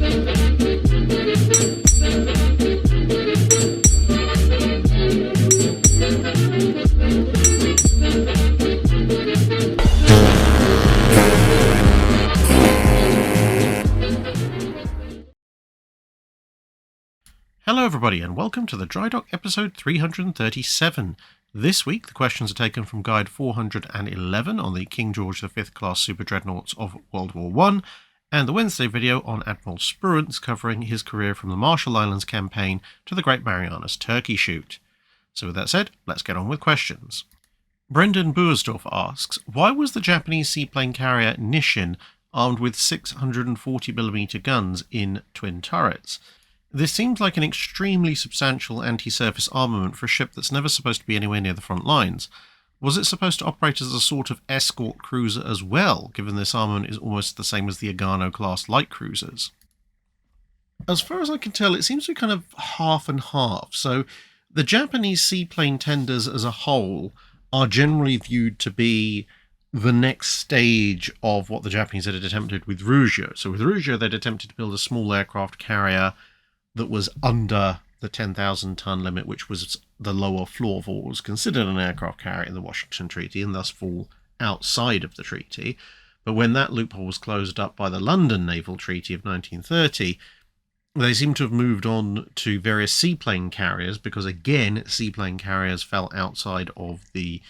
Hello everybody and welcome to the Drydock episode 337. This week the questions are taken from Guide 411 on the King George V class super dreadnoughts of World War I, and the Wednesday video on Admiral Spruance covering his career from the Marshall Islands campaign to the Great Marianas Turkey Shoot. So with that said, let's get on with questions. Brendan Buersdorf asks, why was the Japanese seaplane carrier Nisshan armed with 640mm guns in twin turrets? This seems like an extremely substantial anti-surface armament for a ship that's never supposed to be anywhere near the front lines. Was it supposed to operate as a sort of escort cruiser as well, given this armament is almost the same as the Agano-class light cruisers? As far as I can tell, it seems to be kind of half and half. So the Japanese seaplane tenders as a whole are generally viewed to be the next stage of what the Japanese had attempted with Rugio. So with Rugio, they'd attempted to build a small aircraft carrier that was under the 10,000 ton limit, which was the lower floor for what was considered an aircraft carrier in the Washington Treaty, and thus fall outside of the treaty. But when that loophole was closed up by the London Naval Treaty of 1930, they seem to have moved on to various seaplane carriers, because again, seaplane carriers fell outside of the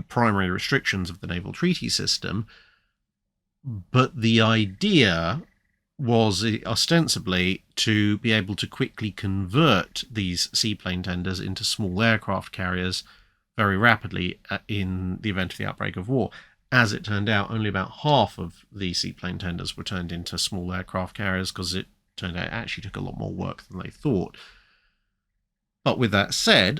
primary restrictions of the naval treaty system. But the idea was ostensibly to be able to quickly convert these seaplane tenders into small aircraft carriers very rapidly in the event of the outbreak of war. As it turned out, only about half of the seaplane tenders were turned into small aircraft carriers, because it turned out it actually took a lot more work than they thought. But with that said,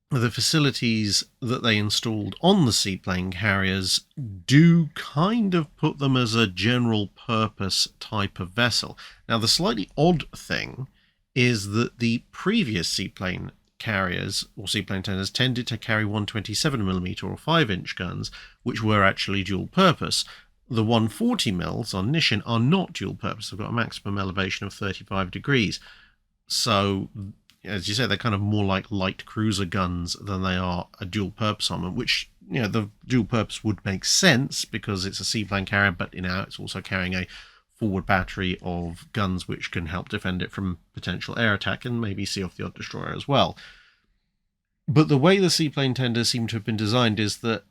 the facilities that they installed on the seaplane carriers do kind of put them as a general purpose type of vessel. Now, the slightly odd thing is that the previous seaplane carriers or seaplane tenders tended to carry 127mm or 5-inch guns, which were actually dual purpose. The 140mm on Nisshan are not dual purpose. They've got a maximum elevation of 35 degrees. So, as you say, they're kind of more like light cruiser guns than they are a dual purpose armament, which, you know, the dual purpose would make sense because it's a seaplane carrier, but it's also carrying a forward battery of guns which can help defend it from potential air attack and maybe see off the odd destroyer as well. But the way the seaplane tenders seem to have been designed is that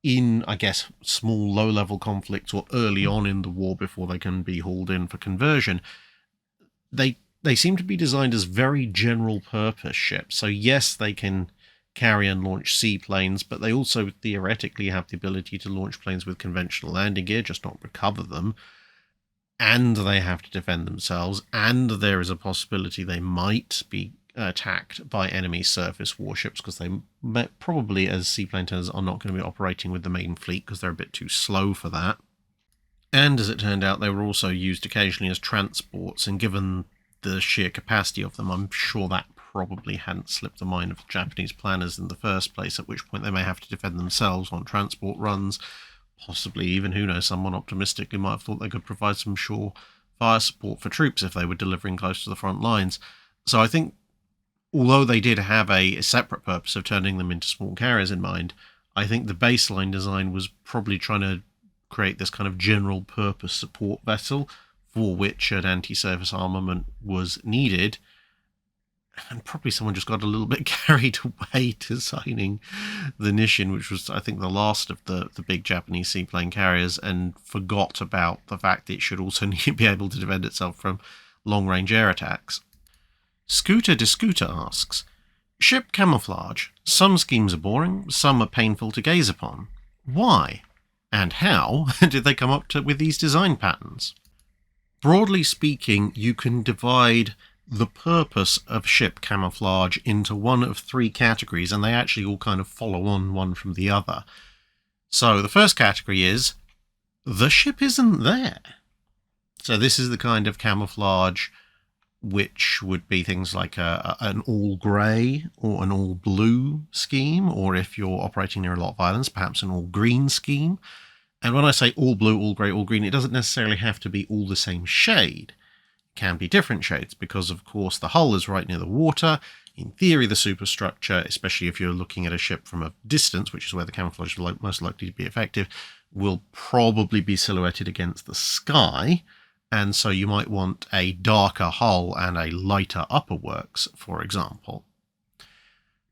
in, I guess, small low-level conflicts or early on in the war before they can be hauled in for conversion, they seem to be designed as very general purpose ships. So yes, they can carry and launch seaplanes, but they also theoretically have the ability to launch planes with conventional landing gear, just not recover them. And they have to defend themselves, and there is a possibility they might be attacked by enemy surface warships, because they probably, as seaplane tenders, are not going to be operating with the main fleet because they're a bit too slow for that. And as it turned out, they were also used occasionally as transports, and given the sheer capacity of them, I'm sure that probably hadn't slipped the mind of the Japanese planners in the first place, at which point they may have to defend themselves on transport runs. Possibly even, who knows, someone optimistically might have thought they could provide some shore fire support for troops if they were delivering close to the front lines. So I think, although they did have a separate purpose of turning them into small carriers in mind, I think the baseline design was probably trying to create this kind of general purpose support vessel for which an anti-surface armament was needed. And probably someone just got a little bit carried away designing the Nisshan, which was, I think, the last of the big Japanese seaplane carriers, and forgot about the fact that it should also be able to defend itself from long-range air attacks. Scooter Discooter asks, ship camouflage. Some schemes are boring, some are painful to gaze upon. Why? And how did they come up with these design patterns? Broadly speaking, you can divide the purpose of ship camouflage into one of three categories, and they actually all kind of follow on one from the other. So the first category is, the ship isn't there. So this is the kind of camouflage which would be things like an all-grey or an all-blue scheme, or if you're operating near a lot of islands, perhaps an all-green scheme. And when I say all-blue, all-grey, all-green, it doesn't necessarily have to be all the same shade. can be different shades because, of course, the hull is right near the water. In theory, the superstructure, especially if you're looking at a ship from a distance, which is where the camouflage is most likely to be effective, will probably be silhouetted against the sky. And so you might want a darker hull and a lighter upper works, for example.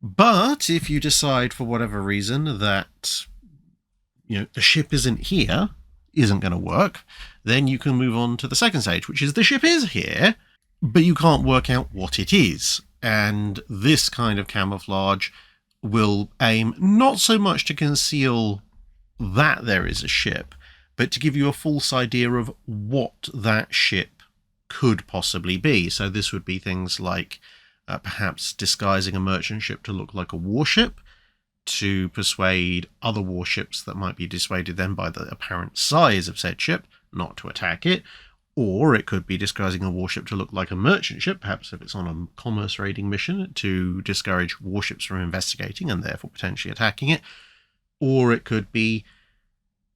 But if you decide for whatever reason that the ship isn't going to work, then you can move on to the second stage, which is the ship is here, but you can't work out what it is. And this kind of camouflage will aim not so much to conceal that there is a ship, but to give you a false idea of what that ship could possibly be. So this would be things like perhaps disguising a merchant ship to look like a warship, to persuade other warships that might be dissuaded then by the apparent size of said ship not to attack it. Or it could be disguising a warship to look like a merchant ship, perhaps if it's on a commerce raiding mission, to discourage warships from investigating and therefore potentially attacking it. Or it could be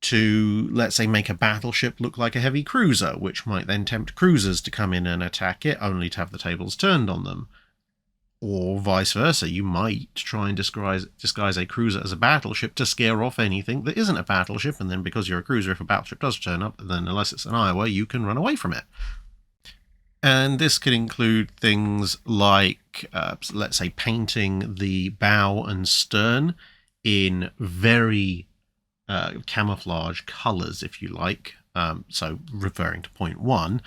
to, let's say, make a battleship look like a heavy cruiser, which might then tempt cruisers to come in and attack it, only to have the tables turned on them. Or vice versa, you might try and disguise a cruiser as a battleship to scare off anything that isn't a battleship, and then because you're a cruiser, if a battleship does turn up, then unless it's an Iowa, you can run away from it. And this could include things like, let's say, painting the bow and stern in very camouflage colours, if you like, so referring to point 1,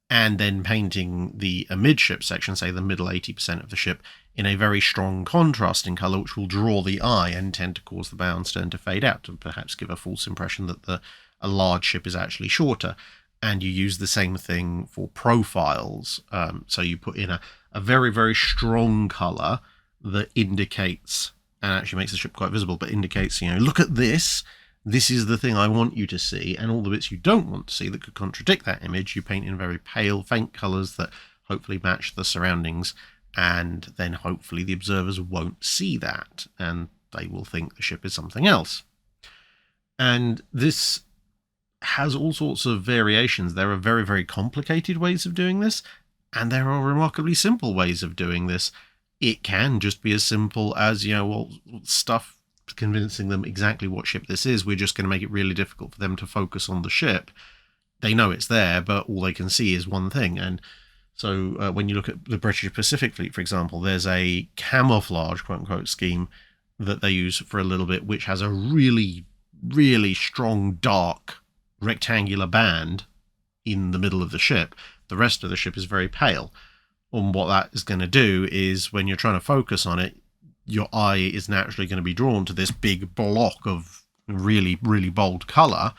and then painting the amidship section, say the middle 80% of the ship, in a very strong contrasting colour, which will draw the eye and tend to cause the bow and stern to fade out, and perhaps give a false impression that a large ship is actually shorter. And you use the same thing for profiles. So you put in a very, very strong colour that indicates, and actually makes the ship quite visible, but indicates, look at this. This is the thing I want you to see, and all the bits you don't want to see that could contradict that image, you paint in very pale, faint colours that hopefully match the surroundings, and then hopefully the observers won't see that, and they will think the ship is something else. And this has all sorts of variations. There are very, very complicated ways of doing this, and there are remarkably simple ways of doing this. It can just be as simple as, stuff convincing them exactly what ship this is. We're just going to make it really difficult for them to focus on the ship. They know it's there, but all they can see is one thing. And so when you look at the British Pacific Fleet, for example, there's a camouflage, quote-unquote, scheme that they use for a little bit, which has a really, really strong, dark, rectangular band in the middle of the ship. The rest of the ship is very pale. And what that is going to do is, when you're trying to focus on it, your eye is naturally going to be drawn to this big block of really, really bold colour,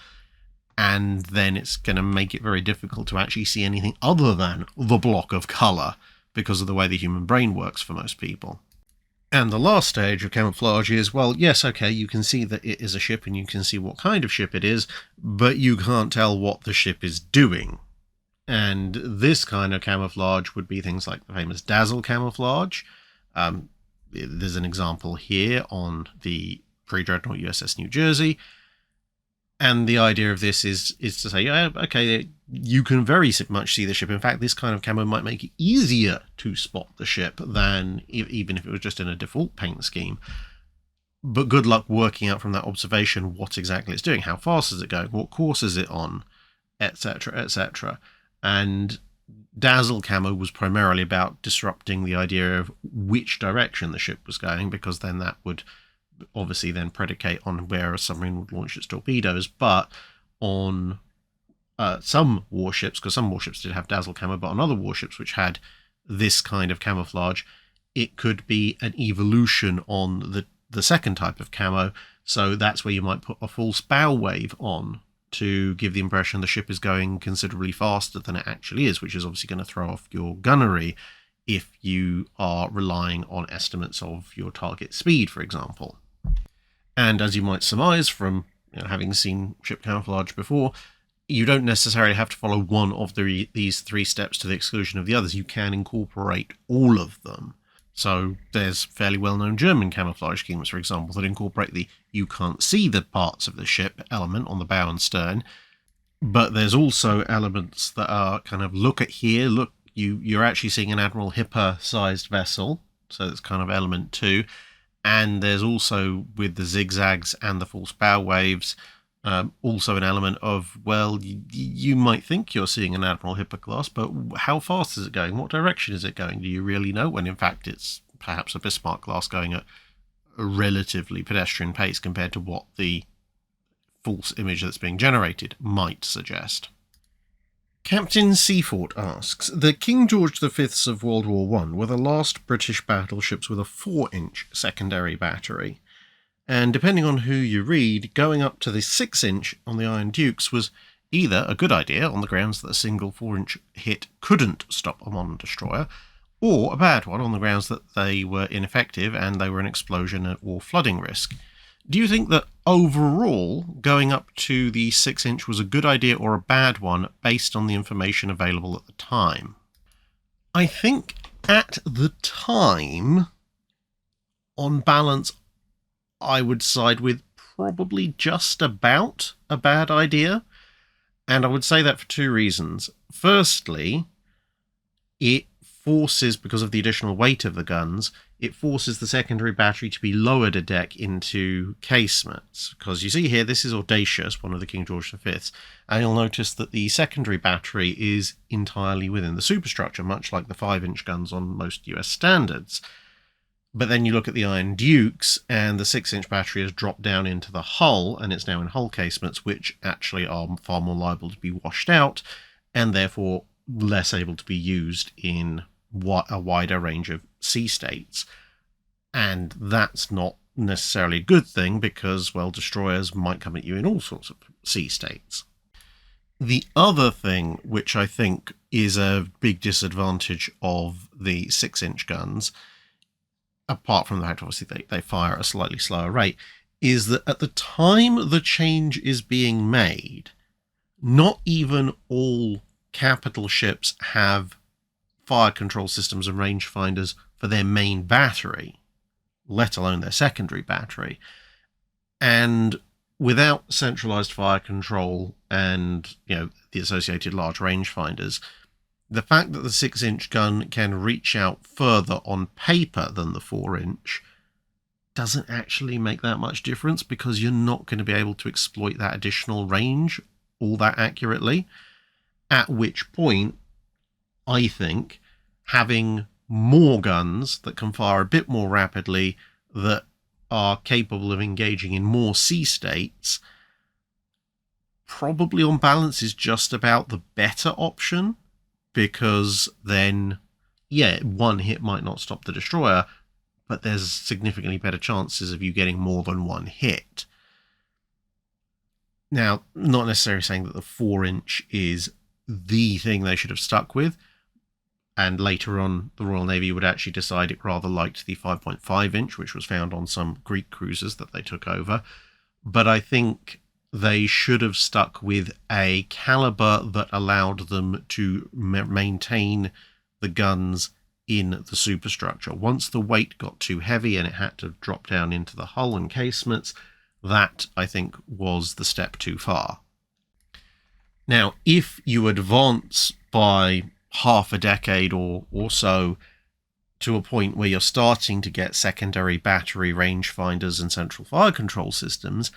and then it's going to make it very difficult to actually see anything other than the block of colour because of the way the human brain works for most people. And the last stage of camouflage is, well, yes, okay, you can see that it is a ship and you can see what kind of ship it is, but you can't tell what the ship is doing. And this kind of camouflage would be things like the famous dazzle camouflage. There's an example here on the pre-dreadnought USS New Jersey. And the idea of this is to say, yeah, okay, you can very much see the ship. In fact, this kind of camo might make it easier to spot the ship than even if it was just in a default paint scheme. But good luck working out from that observation what exactly it's doing. How fast is it going? What course is it on? Etc., etc. And dazzle camo was primarily about disrupting the idea of which direction the ship was going, because then that would obviously then predicate on where a submarine would launch its torpedoes. But on some warships, because some warships did have dazzle camo, but on other warships which had this kind of camouflage, it could be an evolution on the second type of camo. So that's where you might put a false bow wave on to give the impression the ship is going considerably faster than it actually is, which is obviously going to throw off your gunnery if you are relying on estimates of your target speed, for example. And as you might surmise from having seen ship camouflage before, you don't necessarily have to follow one of these 3 steps to the exclusion of the others. You can incorporate all of them. So there's fairly well-known German camouflage schemes, for example, that incorporate the you can't see the parts of the ship element on the bow and stern, But there's also elements that are kind of, look at here, look, you're actually seeing an Admiral Hipper-sized vessel, so it's kind of element 2. And there's also, with the zigzags and the false bow waves, also an element of, well, you might think you're seeing an Admiral Hipper class, but how fast is it going? What direction is it going? Do you really know? When in fact it's perhaps a Bismarck class going at a relatively pedestrian pace compared to what the false image that's being generated might suggest. Captain Seafort asks, the King George V's of World War I were the last British battleships with a 4-inch secondary battery, and depending on who you read, going up to the 6-inch on the Iron Dukes was either a good idea on the grounds that a single 4-inch hit couldn't stop a modern destroyer, or a bad one on the grounds that they were ineffective and they were an explosion or flooding risk. Do you think that overall going up to the 6-inch was a good idea or a bad one based on the information available at the time? I think at the time, on balance, I would side with probably just about a bad idea. And I would say that for 2 reasons. Firstly, it forces, because of the additional weight of the guns, it forces the secondary battery to be lowered a deck into casemates. Because you see here, this is Audacious, one of the King George V's, and you'll notice that the secondary battery is entirely within the superstructure, much like the 5-inch guns on most US standards. But then you look at the Iron Dukes, and the 6-inch battery has dropped down into the hull, and it's now in hull casemates, which actually are far more liable to be washed out, and therefore less able to be used in a wider range of sea states. And that's not necessarily a good thing because, well, destroyers might come at you in all sorts of sea states. The other thing which I think is a big disadvantage of the 6-inch guns, apart from the fact obviously they fire at a slightly slower rate, is that at the time the change is being made, not even all capital ships have fire control systems and rangefinders for their main battery, let alone their secondary battery. And without centralized fire control and, the associated large rangefinders, the fact that the 6-inch gun can reach out further on paper than the 4-inch doesn't actually make that much difference, because you're not going to be able to exploit that additional range all that accurately. At which point, I think having more guns that can fire a bit more rapidly, that are capable of engaging in more sea states, probably on balance is just about the better option, because then, one hit might not stop the destroyer, but there's significantly better chances of you getting more than one hit. Now, not necessarily saying that the 4-inch is the thing they should have stuck with, and later on the Royal Navy would actually decide it rather liked the 5.5-inch, which was found on some Greek cruisers that they took over. But I think they should have stuck with a caliber that allowed them to maintain the guns in the superstructure. Once the weight got too heavy and it had to drop down into the hull and casemates, that, I think, was the step too far. Now, if you advance by half a decade or so to a point where you're starting to get secondary battery rangefinders and central fire control systems,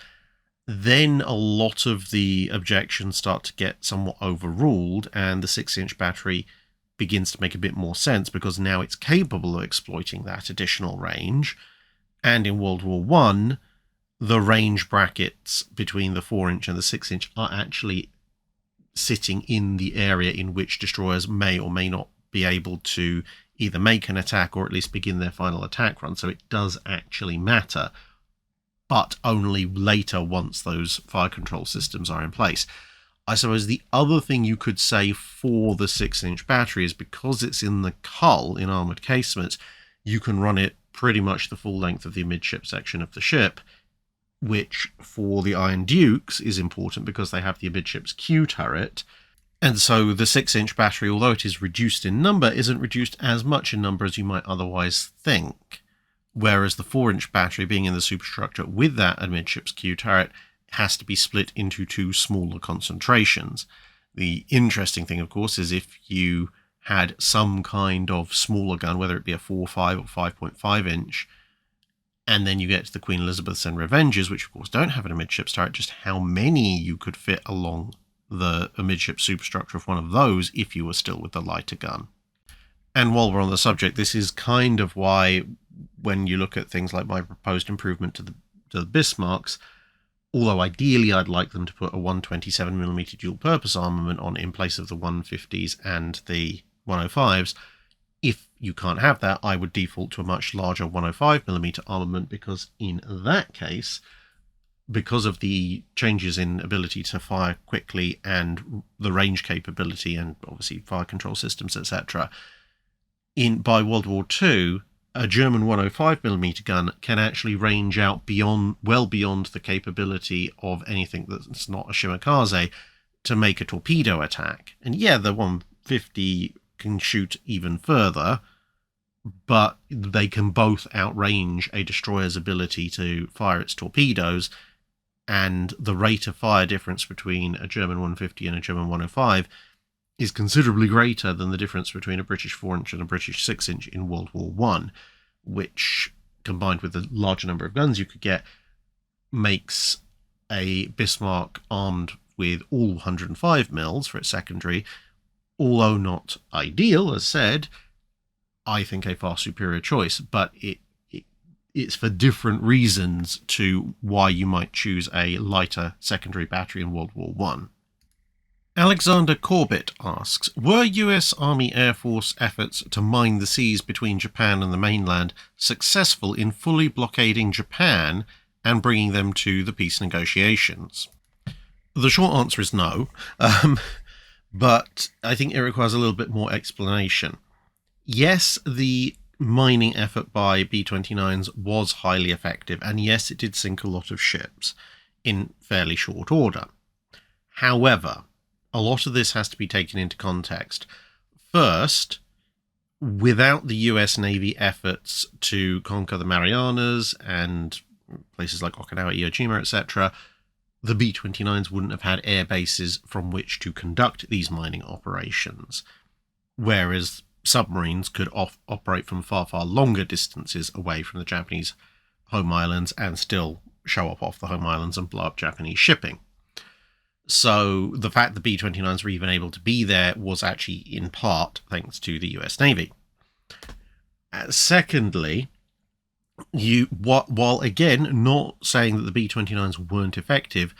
then a lot of the objections start to get somewhat overruled, and the 6-inch battery begins to make a bit more sense, because now it's capable of exploiting that additional range. And in World War I, the range brackets between the 4-inch and the 6-inch are actually sitting in the area in which destroyers may or may not be able to either make an attack or at least begin their final attack run. So it does actually matter, but only later once those fire control systems are in place. I suppose the other thing you could say for the 6-inch battery is, because it's in the hull in armoured casemates, you can run it pretty much the full length of the midship section of the ship, which for the Iron Dukes is important because they have the amidships Q turret. And so the 6-inch battery, although it is reduced in number, isn't reduced as much in number as you might otherwise think. Whereas the 4-inch battery, being in the superstructure with that amidships Q turret, has to be split into two smaller concentrations. The interesting thing, of course, is if you had some kind of smaller gun, whether it be a 4.5 or 5.5 inch, and then you get to the Queen Elizabeths and Revengers, which of course don't have an amidships turret, just how many you could fit along the amidships superstructure of one of those if you were still with the lighter gun. And while we're on the subject, this is kind of why when you look at things like my proposed improvement to the Bismarcks, although ideally I'd like them to put a 127mm dual-purpose armament on in place of the 150s and the 105s, if you can't have that, I would default to a much larger 105mm armament, because in that case, because of the changes in ability to fire quickly and the range capability and obviously fire control systems, etc., by World War II, a German 105mm gun can actually range out well beyond the capability of anything that's not a Kamikaze to make a torpedo attack. And yeah, the 150 can shoot even further, but they can both outrange a destroyer's ability to fire its torpedoes, and the rate of fire difference between a German 150 and a German 105 is considerably greater than the difference between a British 4-inch and a British 6-inch in World War I, which, combined with the larger number of guns you could get, makes a Bismarck armed with all 105 mils for its secondary, although not ideal, as said, I think a far superior choice, but it's for different reasons to why you might choose a lighter secondary battery in World War I. Alexander Corbett asks, were US Army Air Force efforts to mine the seas between Japan and the mainland successful in fully blockading Japan and bringing them to the peace negotiations? The short answer is no, but I think it requires a little bit more explanation. Yes, the mining effort by B-29s was highly effective, and yes, it did sink a lot of ships in fairly short order. However, a lot of this has to be taken into context. First, without the US Navy efforts to conquer the Marianas and places like Okinawa, Iwo Jima, etc., the B-29s wouldn't have had air bases from which to conduct these mining operations, whereas submarines could operate from far, far longer distances away from the Japanese home islands and still show up off the home islands and blow up Japanese shipping. So the fact the B-29s were even able to be there was actually in part thanks to the US Navy. Secondly, while again not saying that the B-29s weren't effective,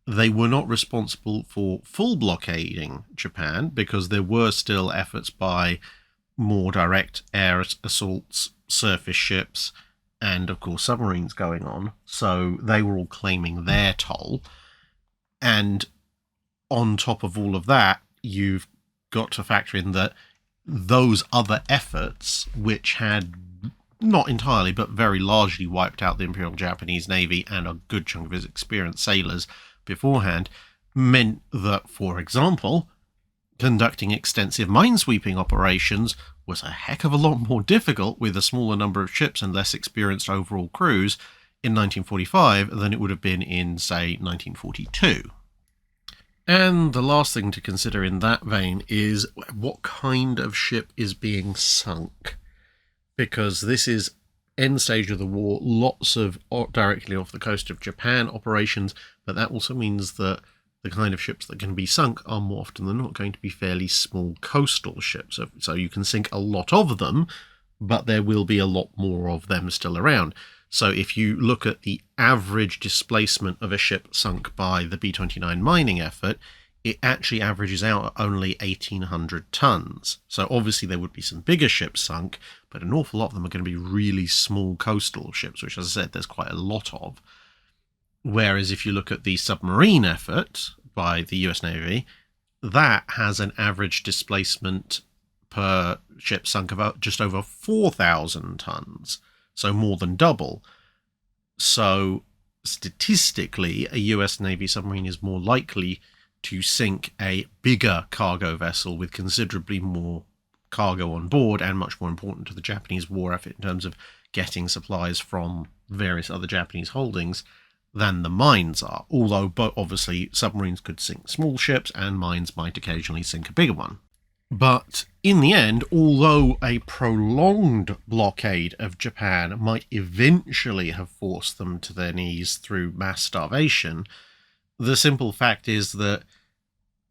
they were not responsible for full blockading Japan, because there were still efforts by more direct air assaults, surface ships, and of course submarines going on. So they were all claiming their toll. And on top of all of that, you've got to factor in that those other efforts, which had not entirely but very largely wiped out the Imperial Japanese Navy and a good chunk of its experienced sailors beforehand, meant that, for example, conducting extensive minesweeping operations was a heck of a lot more difficult with a smaller number of ships and less experienced overall crews in 1945 than it would have been in, say, 1942. And the last thing to consider in that vein is what kind of ship is being sunk. Because this is end stage of the war, lots of directly off the coast of Japan operations, but that also means that the kind of ships that can be sunk are more often than not going to be fairly small coastal ships. So you can sink a lot of them, but there will be a lot more of them still around. So if you look at the average displacement of a ship sunk by the B-29 mining effort, it actually averages out at only 1,800 tons. So obviously there would be some bigger ships sunk, but an awful lot of them are going to be really small coastal ships, which, as I said, there's quite a lot of. Whereas if you look at the submarine effort by the US Navy, that has an average displacement per ship sunk of just over 4,000 tons. So more than double. So statistically, a US Navy submarine is more likely to sink a bigger cargo vessel with considerably more cargo on board, and much more important to the Japanese war effort in terms of getting supplies from various other Japanese holdings, than the mines are, although obviously submarines could sink small ships and mines might occasionally sink a bigger one. But in the end, although a prolonged blockade of Japan might eventually have forced them to their knees through mass starvation, the simple fact is that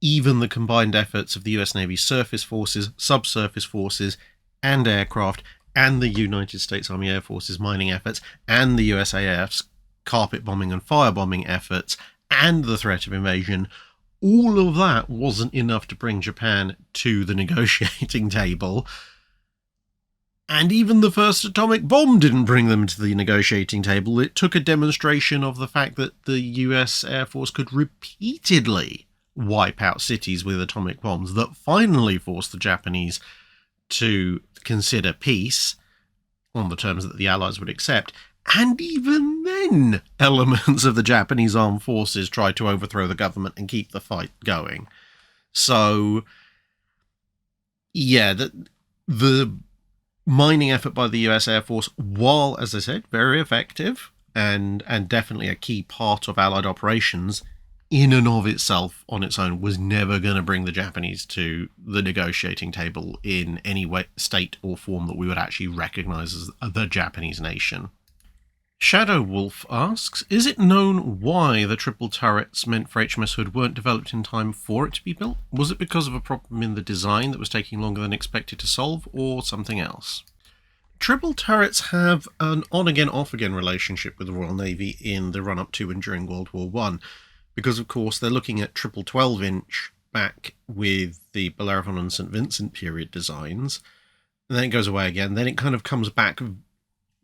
even the combined efforts of the US Navy surface forces, subsurface forces, and aircraft, and the United States Army Air Force's mining efforts, and the USAAF's carpet bombing and firebombing efforts, and the threat of invasion, all of that wasn't enough to bring Japan to the negotiating table. And even the first atomic bomb didn't bring them to the negotiating table. It took a demonstration of the fact that the US Air Force could repeatedly wipe out cities with atomic bombs that finally forced the Japanese to consider peace on the terms that the Allies would accept. And even then, elements of the Japanese armed forces tried to overthrow the government and keep the fight going. So, yeah, the mining effort by the US Air Force, while, as I said, very effective and definitely a key part of Allied operations, in and of itself, on its own, was never going to bring the Japanese to the negotiating table in any way, state or form that we would actually recognize as the Japanese nation. Shadow Wolf asks, is it known why the triple turrets meant for HMS Hood weren't developed in time for it to be built? Was it because of a problem in the design that was taking longer than expected to solve, or something else? Triple turrets have an on-again, off-again relationship with the Royal Navy in the run-up to and during World War I, because, of course, they're looking at triple 12-inch back with the Bellerophon and St. Vincent period designs, and then it goes away again. Then it kind of comes back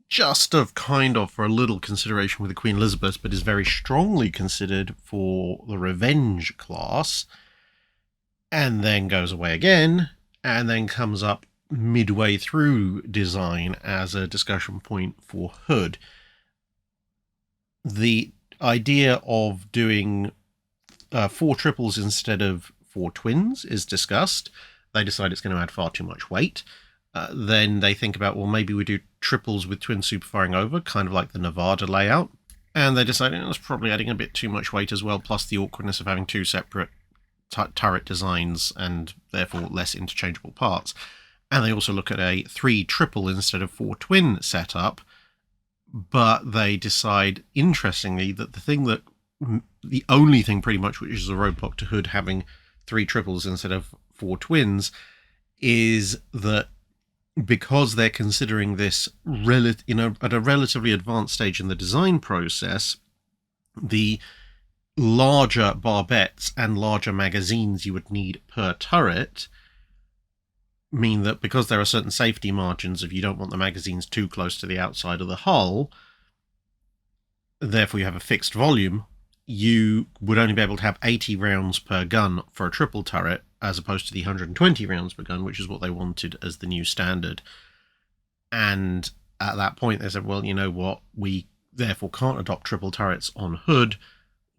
just for a little consideration with the Queen Elizabeth, but is very strongly considered for the Revenge class, and then goes away again, and then comes up midway through design as a discussion point for Hood. The idea of doing 4 triples instead of 4 twins is discussed. They decide it's going to add far too much weight. Then they think about, well, maybe we do triples with twins superfiring over, kind of like the Nevada layout. And they decide it's probably adding a bit too much weight as well, plus the awkwardness of having 2 separate turret designs and therefore less interchangeable parts. And they also look at a 3 triple instead of 4 twin setup. But they decide, interestingly, that the only thing pretty much which is a roadblock to Hood having 3 triples instead of 4 twins is that because they're considering this at a relatively advanced stage in the design process, the larger barbettes and larger magazines you would need per turret mean that because there are certain safety margins if you don't want the magazines too close to the outside of the hull, therefore you have a fixed volume, you would only be able to have 80 rounds per gun for a triple turret, as opposed to the 120 rounds per gun, which is what they wanted as the new standard. And at that point, they said, well, you know what, we therefore can't adopt triple turrets on Hood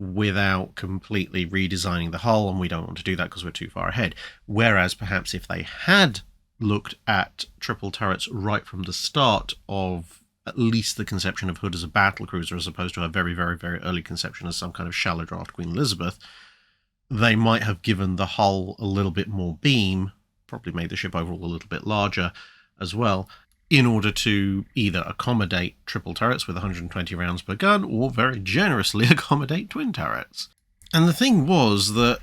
without completely redesigning the hull, and we don't want to do that because we're too far ahead. Whereas perhaps if they had looked at triple turrets right from the start of at least the conception of Hood as a battle cruiser, as opposed to a very, very, very early conception as some kind of shallow draft Queen Elizabeth, they might have given the hull a little bit more beam, probably made the ship overall a little bit larger as well, in order to either accommodate triple turrets with 120 rounds per gun, or very generously accommodate twin turrets. And the thing was that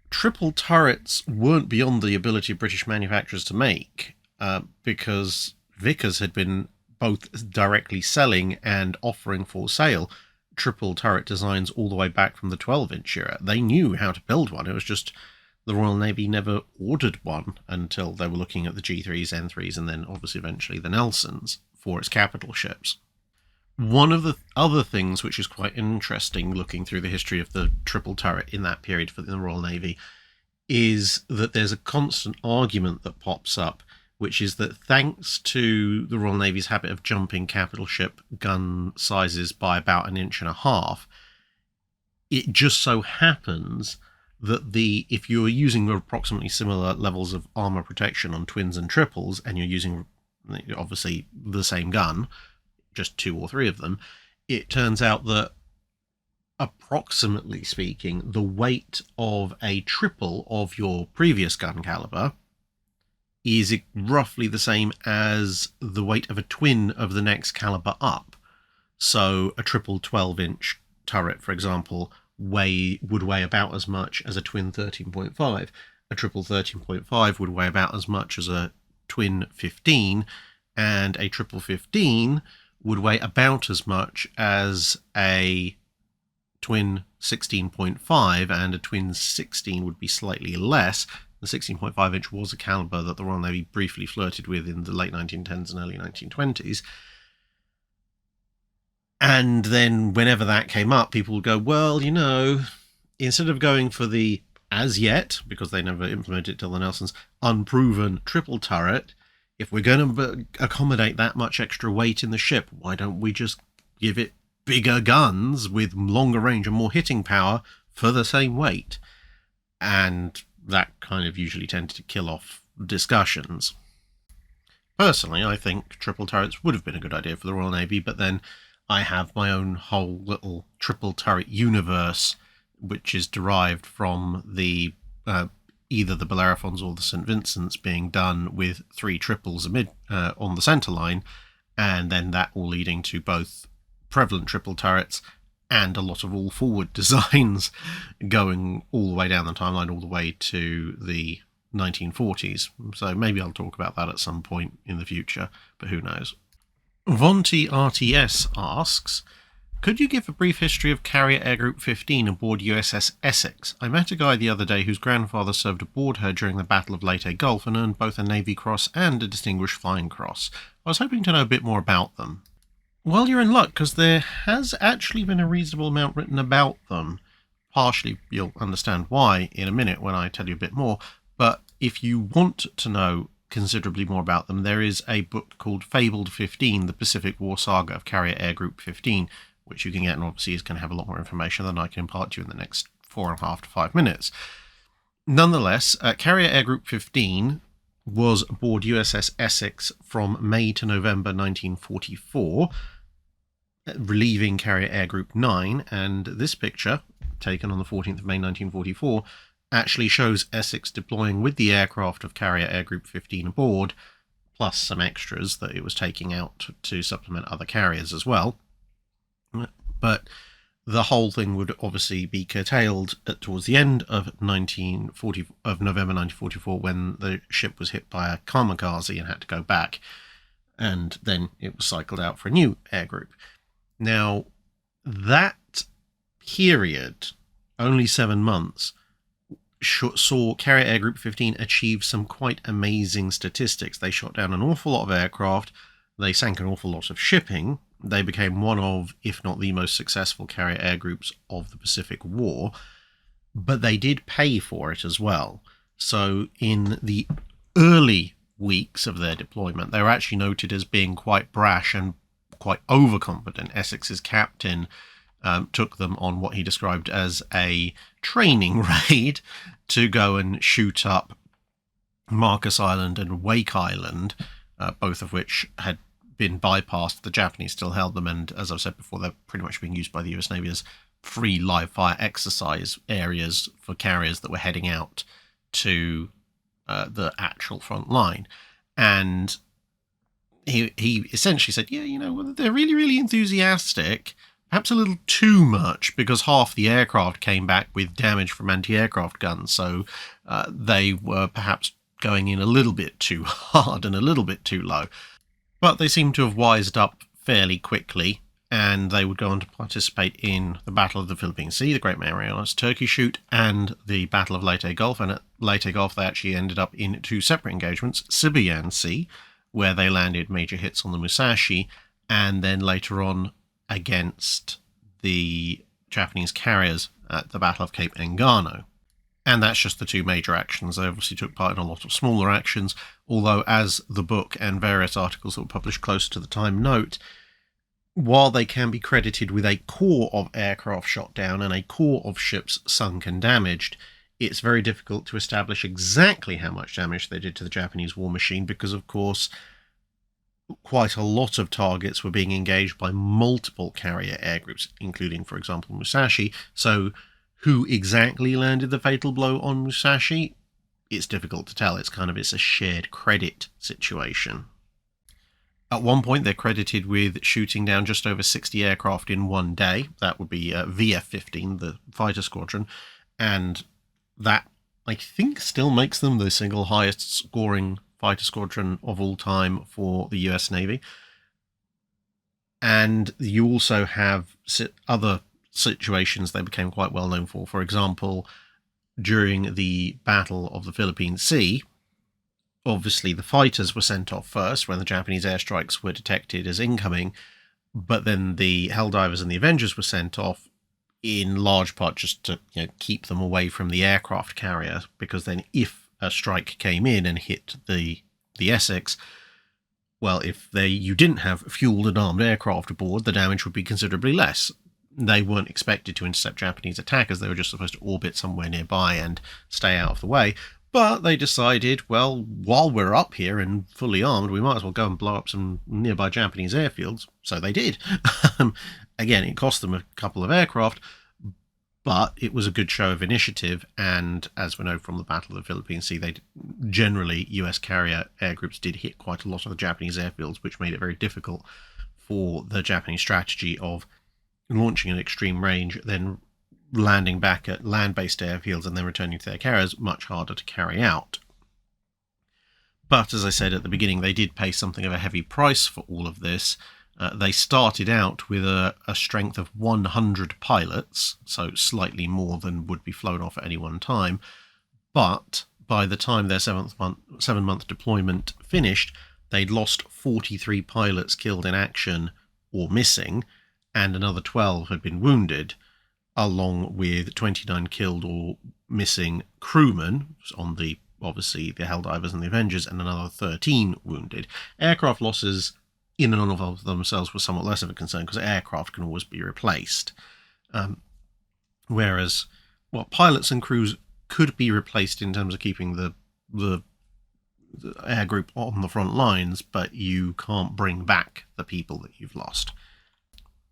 triple turrets weren't beyond the ability of British manufacturers to make, because Vickers had been both directly selling and offering for sale triple turret designs all the way back from the 12-inch era. They knew how to build one. It was just the Royal Navy never ordered one until they were looking at the G3s, N3s, and then obviously eventually the Nelsons for its capital ships. One of the other things which is quite interesting looking through the history of the triple turret in that period for the Royal Navy is that there's a constant argument that pops up, which is that thanks to the Royal Navy's habit of jumping capital ship gun sizes by about 1.5 inches, it just so happens that if you're using approximately similar levels of armour protection on twins and triples, and you're using obviously the same gun, just 2 or 3 of them, it turns out that approximately speaking, the weight of a triple of your previous gun caliber is roughly the same as the weight of a twin of the next caliber up. So a triple 12-inch turret, for example, would weigh about as much as a twin 13.5. A triple 13.5 would weigh about as much as a twin 15, and a triple 15 would weigh about as much as a twin 16.5, and a twin 16 would be slightly less. The 16.5 inch was a caliber that the Royal Navy briefly flirted with in the late 1910s and early 1920s. And then whenever that came up, people would go, well, you know, instead of going for the, as yet, because they never implemented it till the Nelsons, unproven triple turret, if we're going to accommodate that much extra weight in the ship, why don't we just give it bigger guns with longer range and more hitting power for the same weight? And that kind of usually tended to kill off discussions. Personally, I think triple turrets would have been a good idea for the Royal Navy, but then I have my own whole little triple turret universe, which is derived from the either the Bellerophons or the St. Vincents being done with 3 triples on the centre line, and then that all leading to both prevalent triple turrets and a lot of all-forward designs going all the way down the timeline, all the way to the 1940s. So maybe I'll talk about that at some point in the future, but who knows. Vonti RTS asks, could you give a brief history of Carrier Air Group 15 aboard USS Essex? I met a guy the other day whose grandfather served aboard her during the Battle of Leyte Gulf and earned both a Navy Cross and a Distinguished Flying Cross. I was hoping to know a bit more about them. Well, you're in luck, because there has actually been a reasonable amount written about them. Partially, you'll understand why in a minute when I tell you a bit more, but if you want to know considerably more about them, there is a book called Fabled 15, The Pacific War Saga of Carrier Air Group 15, which you can get, and obviously is going to have a lot more information than I can impart to you in the next 4.5 to 5 minutes. Nonetheless, Carrier Air Group 15 was aboard USS Essex from May to November 1944, relieving Carrier Air Group 9, and this picture, taken on the 14th of May 1944, actually shows Essex deploying with the aircraft of Carrier Air Group 15 aboard, plus some extras that it was taking out to supplement other carriers as well. But the whole thing would obviously be curtailed towards the end of November 1944, when the ship was hit by a Kamikaze and had to go back, and then it was cycled out for a new air group. Now, that period, only 7 months, saw Carrier Air Group 15 achieve some quite amazing statistics. They shot down an awful lot of aircraft, they sank an awful lot of shipping, they became one of, if not the most successful carrier air groups of the Pacific War, but they did pay for it as well. So in the early weeks of their deployment, they were actually noted as being quite brash and quite overconfident. Essex's captain took them on what he described as a training raid to go and shoot up Marcus Island and Wake Island, both of which had been bypassed. The Japanese still held them, and as I've said before, they're pretty much being used by the US Navy as free live fire exercise areas for carriers that were heading out to the actual front line. And he essentially said, yeah, you know, they're really, really enthusiastic, perhaps a little too much, because half the aircraft came back with damage from anti-aircraft guns, so they were perhaps going in a little bit too hard and a little bit too low. But they seem to have wised up fairly quickly, and they would go on to participate in the Battle of the Philippine Sea, the Great Marianas Turkey Shoot, and the Battle of Leyte Gulf. And at Leyte Gulf, they actually ended up in 2 separate engagements, Sibuyan Sea, where they landed major hits on the Musashi, and then later on against the Japanese carriers at the Battle of Cape Engano. And that's just the 2 major actions. They obviously took part in a lot of smaller actions, although, as the book and various articles that were published closer to the time note, while they can be credited with a core of aircraft shot down and a core of ships sunk and damaged, it's very difficult to establish exactly how much damage they did to the Japanese war machine, because, of course, quite a lot of targets were being engaged by multiple carrier air groups, including, for example, Musashi. So who exactly landed the fatal blow on Musashi? It's difficult to tell. It's a shared credit situation. At one point, they're credited with shooting down just over 60 aircraft in one day. That would be VF-15, the fighter squadron. And that, I think, still makes them the single highest scoring fighter squadron of all time for the US Navy. And you also have other situations they became quite well known for. For example, during the Battle of the Philippine Sea, obviously the fighters were sent off first when the Japanese airstrikes were detected as incoming, but then the Helldivers and the Avengers were sent off in large part just to keep them away from the aircraft carrier, because then if a strike came in and hit the Essex, well, if you didn't have fueled and armed aircraft aboard, the damage would be considerably less. They weren't expected to intercept Japanese attackers. They were just supposed to orbit somewhere nearby and stay out of the way. But they decided, well, while we're up here and fully armed, we might as well go and blow up some nearby Japanese airfields. So they did. Again, it cost them a couple of aircraft, but it was a good show of initiative. And as we know from the Battle of the Philippine Sea, generally, US carrier air groups did hit quite a lot of the Japanese airfields, which made it very difficult for the Japanese strategy of launching an extreme range, then landing back at land-based airfields and then returning to their carriers, much harder to carry out. But as I said at the beginning, they did pay something of a heavy price for all of this. They started out with a strength of 100 pilots, so slightly more than would be flown off at any one time. But by the time their 7-month deployment finished, they'd lost 43 pilots killed in action or missing, and another 12 had been wounded, along with 29 killed or missing crewmen on obviously the Helldivers and the Avengers, and another 13 wounded. Aircraft losses in and of themselves were somewhat less of a concern, because aircraft can always be replaced. Whereas, pilots and crews could be replaced in terms of keeping the air group on the front lines, but you can't bring back the people that you've lost.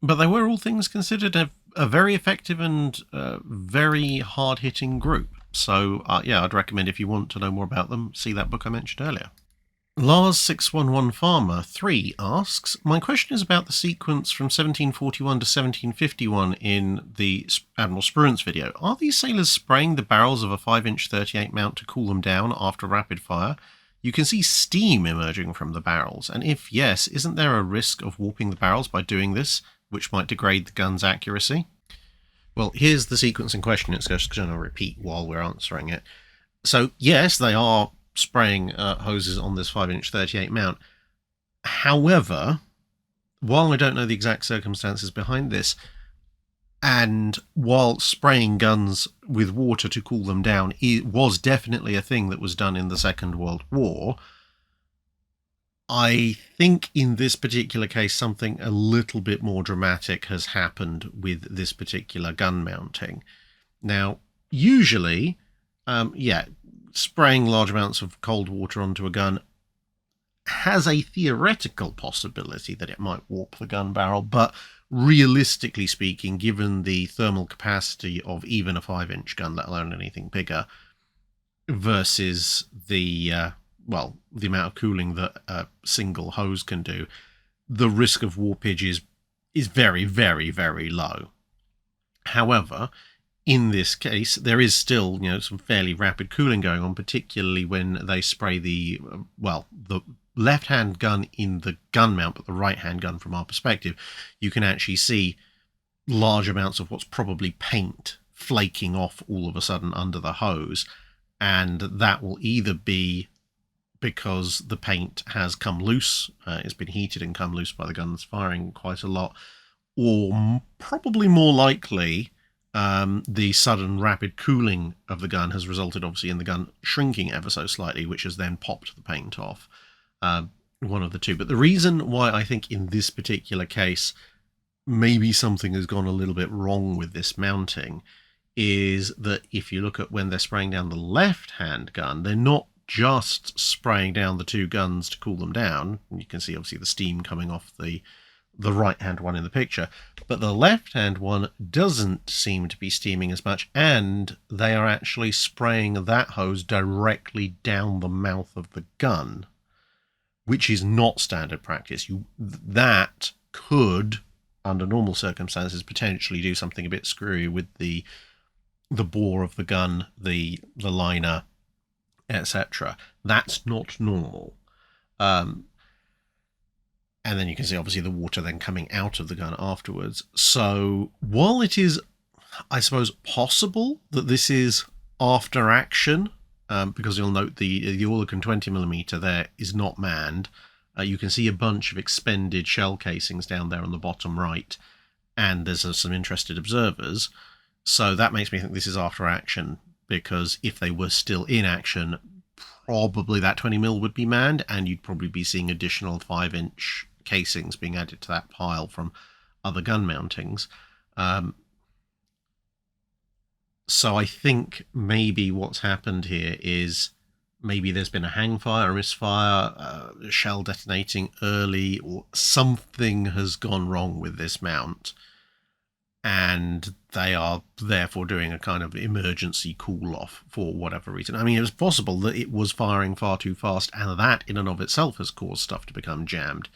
But they were, all things considered, a very effective and very hard-hitting group. So, I'd recommend, if you want to know more about them, see that book I mentioned earlier. Lars611 Farmer 3 asks, my question is about the sequence from 1741 to 1751 in the Admiral Spruance video. Are these sailors spraying the barrels of a 5-inch 38 mount to cool them down after rapid fire? You can see steam emerging from the barrels, and if yes, isn't there a risk of warping the barrels by doing this, which might degrade the gun's accuracy? Well, here's the sequence in question. It's just going to repeat while we're answering it. So, yes, they are spraying hoses on this 5-inch 38 mount. However, while I don't know the exact circumstances behind this, and while spraying guns with water to cool them down was definitely a thing that was done in the Second World War, I think in this particular case something a little bit more dramatic has happened with this particular gun mounting. Now, usually, spraying large amounts of cold water onto a gun has a theoretical possibility that it might warp the gun barrel, but realistically speaking, given the thermal capacity of even a 5-inch gun, let alone anything bigger, versus the amount of cooling that a single hose can do, the risk of warpage is very, very, very low. However, in this case, there is still, some fairly rapid cooling going on, particularly when they spray the left-hand gun in the gun mount, but the right-hand gun from our perspective, you can actually see large amounts of what's probably paint flaking off all of a sudden under the hose, and that will either be because the paint has come loose, it's been heated and come loose by the guns firing quite a lot, or probably more likely the sudden rapid cooling of the gun has resulted obviously in the gun shrinking ever so slightly, which has then popped the paint off. One of the two. But the reason why I think in this particular case maybe something has gone a little bit wrong with this mounting is that if you look at when they're spraying down the left-hand gun, they're not just spraying down the two guns to cool them down. You can see obviously the steam coming off the right-hand one in the picture, but the left-hand one doesn't seem to be steaming as much, and they are actually spraying that hose directly down the mouth of the gun, which is not standard practice. That could, under normal circumstances, potentially do something a bit screwy with the bore of the gun, the liner, etc. That's not normal. And then you can see obviously the water then coming out of the gun afterwards. So while it is, I suppose, possible that this is after action, because you'll note the Oerlikon 20mm there is not manned. You can see a bunch of expended shell casings down there on the bottom right, and there's some interested observers. So that makes me think this is after action, because if they were still in action, probably that 20mm would be manned, and you'd probably be seeing additional 5-inch casings being added to that pile from other gun mountings. So I think maybe what's happened here is maybe there's been a hang fire, a misfire, a shell detonating early, or something has gone wrong with this mount, and they are therefore doing a kind of emergency cool-off for whatever reason. I mean, it was possible that it was firing far too fast, and that in and of itself has caused stuff to become jammed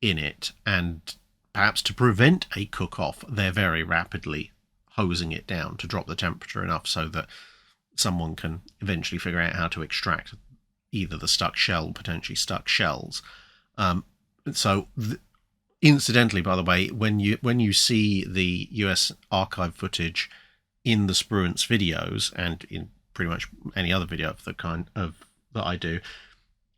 in it, and perhaps to prevent a cook-off, they're very rapidly hosing it down to drop the temperature enough so that someone can eventually figure out how to extract either the stuck shell or potentially stuck shells. Incidentally, by the way, when you see the US archive footage in the Spruance videos, and in pretty much any other video of the kind of that I do,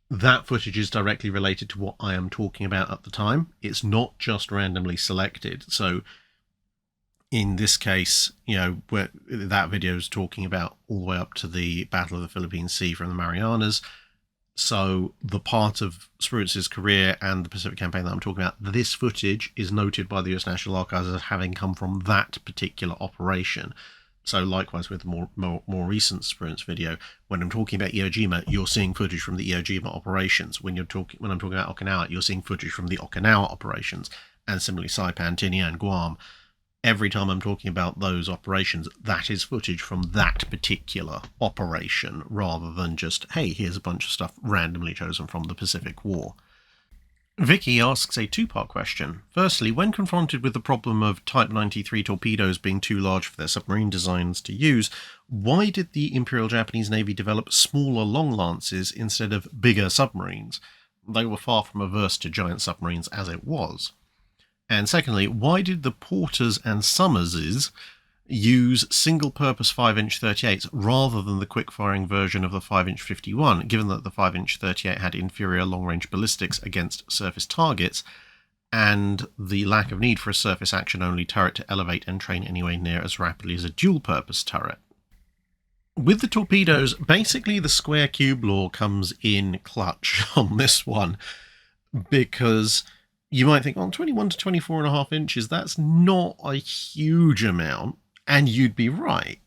that footage is directly related to what I am talking about at the time. It's not just randomly selected. So in this case, where that video is talking about all the way up to the Battle of the Philippine Sea from the Marianas. So the part of Spruance's career and the Pacific Campaign that I'm talking about, this footage is noted by the US National Archives as having come from that particular operation. So likewise with more recent Spruance video, when I'm talking about Iwo Jima, you're seeing footage from the Iwo Jima operations. When I'm talking about Okinawa, you're seeing footage from the Okinawa operations, and similarly Saipan, Tinian, Guam. Every time I'm talking about those operations, that is footage from that particular operation, rather than just, hey, here's a bunch of stuff randomly chosen from the Pacific War. Vicky asks a two-part question. Firstly, when confronted with the problem of Type 93 torpedoes being too large for their submarine designs to use, why did the Imperial Japanese Navy develop smaller long lances instead of bigger submarines? They were far from averse to giant submarines as it was. And secondly, why did the Porters and Summerses use single-purpose 5-inch 38s rather than the quick-firing version of the 5-inch 51, given that the 5-inch 38 had inferior long-range ballistics against surface targets, and the lack of need for a surface action-only turret to elevate and train anywhere near as rapidly as a dual-purpose turret? With the torpedoes, basically the square-cube law comes in clutch on this one, because you might think, 21 to 24.5 inches, that's not a huge amount. And you'd be right.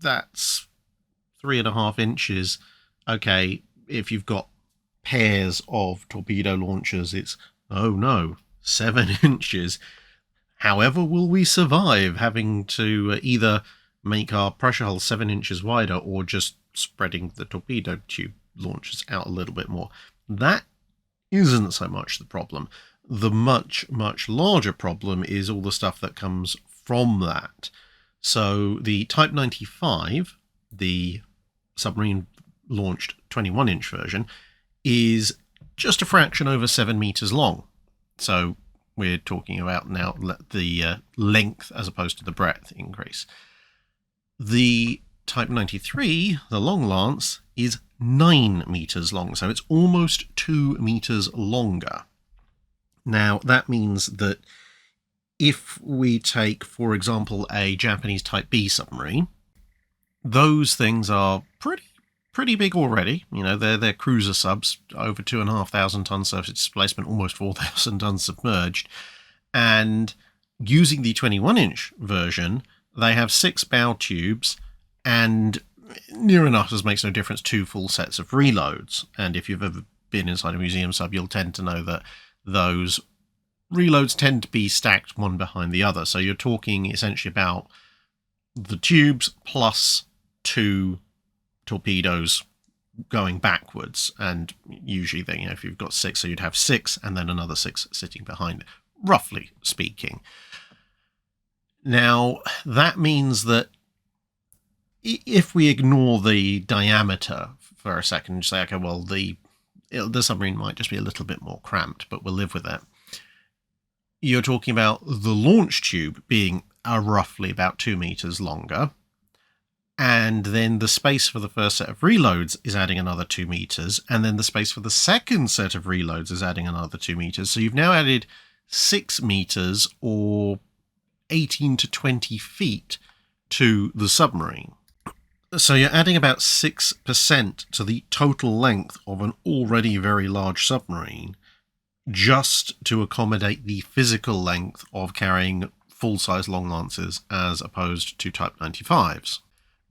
That's 3.5 inches. Okay, if you've got pairs of torpedo launchers, it's, 7 inches. However will we survive having to either make our pressure hull 7 inches wider or just spreading the torpedo tube launchers out a little bit more? That isn't so much the problem. The much, much larger problem is all the stuff that comes from that. So the Type 95, the submarine-launched 21-inch version, is just a fraction over 7 meters long. So we're talking about now the length as opposed to the breadth increase. The Type 93, the long lance, is 9 meters long, so it's almost 2 meters longer. Now, that means that if we take, for example, a Japanese Type B submarine, those things are pretty big already. They're cruiser subs, over 2,500 tons surface displacement, almost 4,000 tons submerged. And using the 21-inch version, they have 6 bow tubes and near enough as makes no difference, 2 full sets of reloads. And if you've ever been inside a museum sub, you'll tend to know that those reloads tend to be stacked one behind the other. So you're talking essentially about the tubes plus 2 torpedoes going backwards, and usually then, if you've got 6, so you'd have 6 and then another 6 sitting behind it, roughly speaking. Now that means that if we ignore the diameter for a second and say, okay, well, the submarine might just be a little bit more cramped, but we'll live with it. You're talking about the launch tube being roughly about 2 meters longer, and then the space for the first set of reloads is adding another 2 meters, and then the space for the second set of reloads is adding another 2 meters. So you've now added 6 meters, or 18 to 20 feet, to the submarine. So you're adding about 6% to the total length of an already very large submarine, just to accommodate the physical length of carrying full-size long lances as opposed to Type 95s.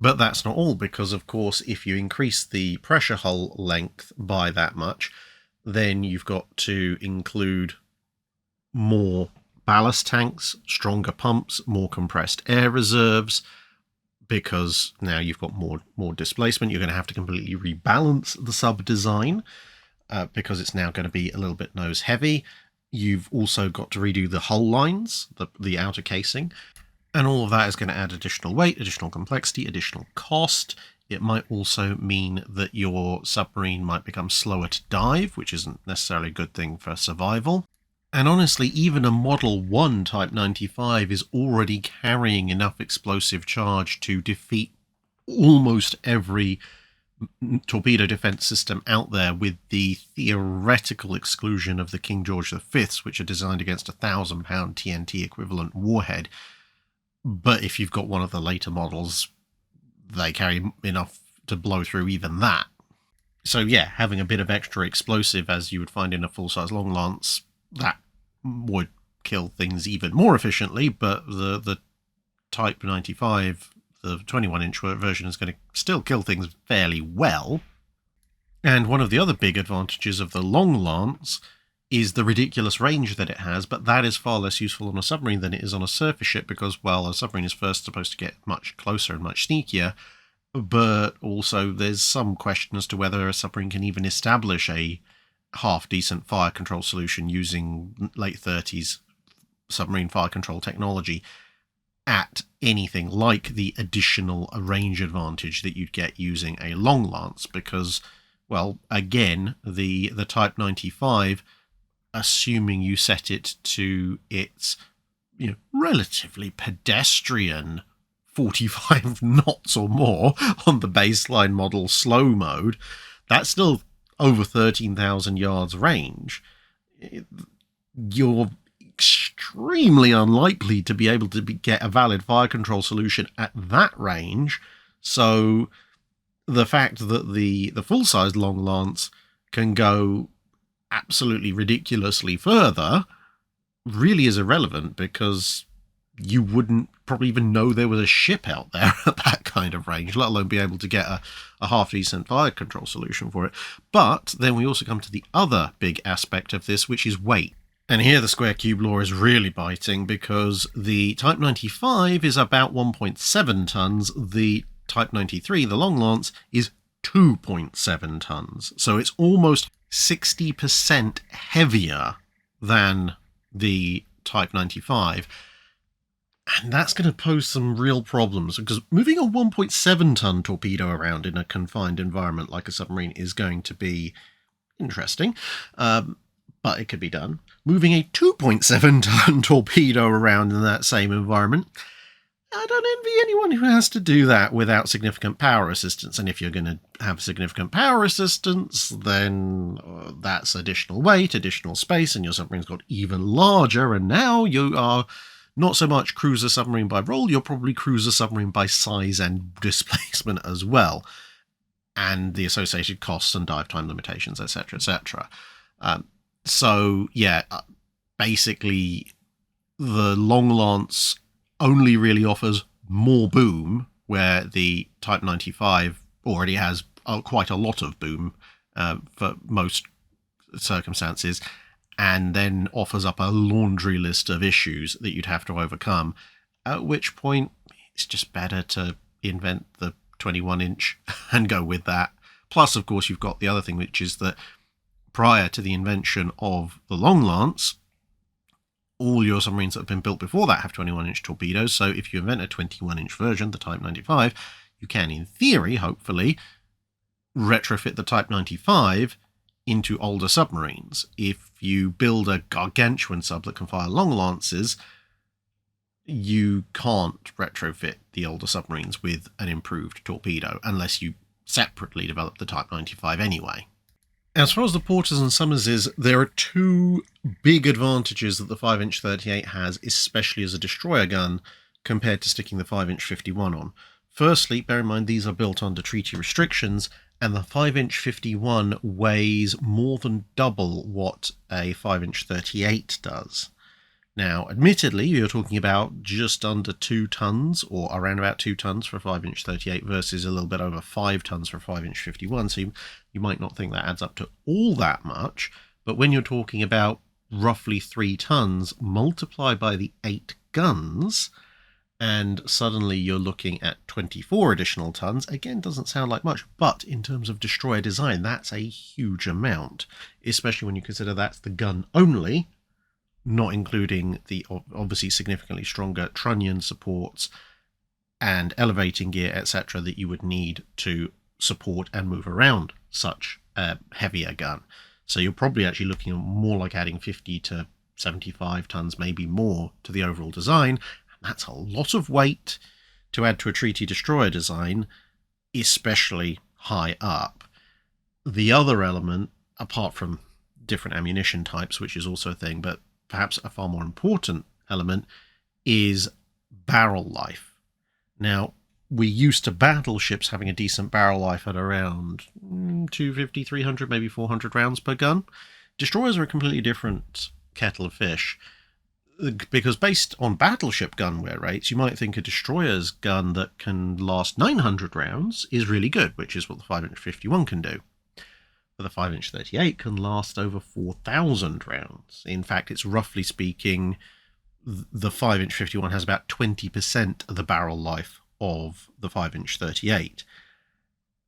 But that's not all, because of course if you increase the pressure hull length by that much, then you've got to include more ballast tanks, stronger pumps, more compressed air reserves, because now you've got more displacement. You're going to have to completely rebalance the sub design because it's now going to be a little bit nose heavy. You've also got to redo the hull lines, the outer casing. And all of that is going to add additional weight, additional complexity, additional cost. It might also mean that your submarine might become slower to dive, which isn't necessarily a good thing for survival. And honestly, even a Model 1 Type 95 is already carrying enough explosive charge to defeat almost every torpedo defense system out there, with the theoretical exclusion of the King George V's, which are designed against a 1,000-pound TNT equivalent warhead. But if you've got one of the later models, they carry enough to blow through even that. So yeah, having a bit of extra explosive, as you would find in a full-size long lance, that would kill things even more efficiently. But the Type 95, the 21-inch version, is going to still kill things fairly well. And one of the other big advantages of the long lance is the ridiculous range that it has, but that is far less useful on a submarine than it is on a surface ship, because, well, a submarine is first supposed to get much closer and much sneakier, but also there's some question as to whether a submarine can even establish a half-decent fire control solution using late 30s submarine fire control technology at anything like the additional range advantage that you'd get using a long lance, because, well, again, the Type 95, assuming you set it to its, relatively pedestrian 45 knots or more on the baseline model slow mode, that's still over 13,000 yards range. You're extremely unlikely to be able to get a valid fire control solution at that range. So the fact that the full-size long lance can go absolutely ridiculously further really is irrelevant, because you wouldn't probably even know there was a ship out there at that kind of range, let alone be able to get a half-decent fire control solution for it. But then we also come to the other big aspect of this, which is weight. And here the square cube law is really biting, because the Type 95 is about 1.7 tons, the Type 93, the long lance, is 2.7 tons. So it's almost 60% heavier than the Type 95. And that's going to pose some real problems, because moving a 1.7 ton torpedo around in a confined environment like a submarine is going to be interesting, but it could be done. Moving a 2.7 ton torpedo around in that same environment, I don't envy anyone who has to do that without significant power assistance. And if you're going to have significant power assistance, then that's additional weight, additional space, and your submarine's got even larger. And now you are not so much cruiser submarine by role, you're probably cruiser submarine by size and displacement as well, and the associated costs and dive time limitations, etc., etc. So yeah, basically the long lance only really offers more boom, where the Type 95 already has quite a lot of boom for most circumstances, and then offers up a laundry list of issues that you'd have to overcome, at which point it's just better to invent the 21-inch and go with that. Plus, of course, you've got the other thing, which is that prior to the invention of the Long Lance, all your submarines that have been built before that have 21-inch torpedoes. So if you invent a 21-inch version, the Type 95, you can, in theory, hopefully, retrofit the Type 95 into older submarines. If you build a gargantuan sub that can fire long lances, you can't retrofit the older submarines with an improved torpedo unless you separately develop the Type 95 anyway. As far as the Porters and Summerses, there are two big advantages that the 5-inch 38 has, especially as a destroyer gun, compared to sticking the 5-inch 51 on. Firstly, bear in mind these are built under treaty restrictions, and the 5-inch 51 weighs more than double what a 5-inch 38 does. Now, admittedly, you're talking about just under 2 tons, or around about 2 tons for a 5-inch 38 versus a little bit over 5 tons for a 5-inch 51, so you might not think that adds up to all that much, but when you're talking about roughly 3 tons multiplied by the 8 guns, and suddenly you're looking at 24 additional tons, again, doesn't sound like much, but in terms of destroyer design, that's a huge amount, especially when you consider that's the gun only, not including the obviously significantly stronger trunnion supports and elevating gear, etc., that you would need to support and move around such a heavier gun. So you're probably actually looking at more like adding 50 to 75 tons, maybe more, to the overall design. That's a lot of weight to add to a treaty destroyer design, especially high up. The other element, apart from different ammunition types, which is also a thing, but perhaps a far more important element, is barrel life. Now, we're used to battleships having a decent barrel life at around 250, 300, maybe 400 rounds per gun. Destroyers are a completely different kettle of fish, because based on battleship gun wear rates, you might think a destroyer's gun that can last 900 rounds is really good, which is what the 5-inch 51 can do. But the 5-inch 38 can last over 4,000 rounds. In fact, it's roughly speaking, the 5-inch 51 has about 20% of the barrel life of the 5-inch 38.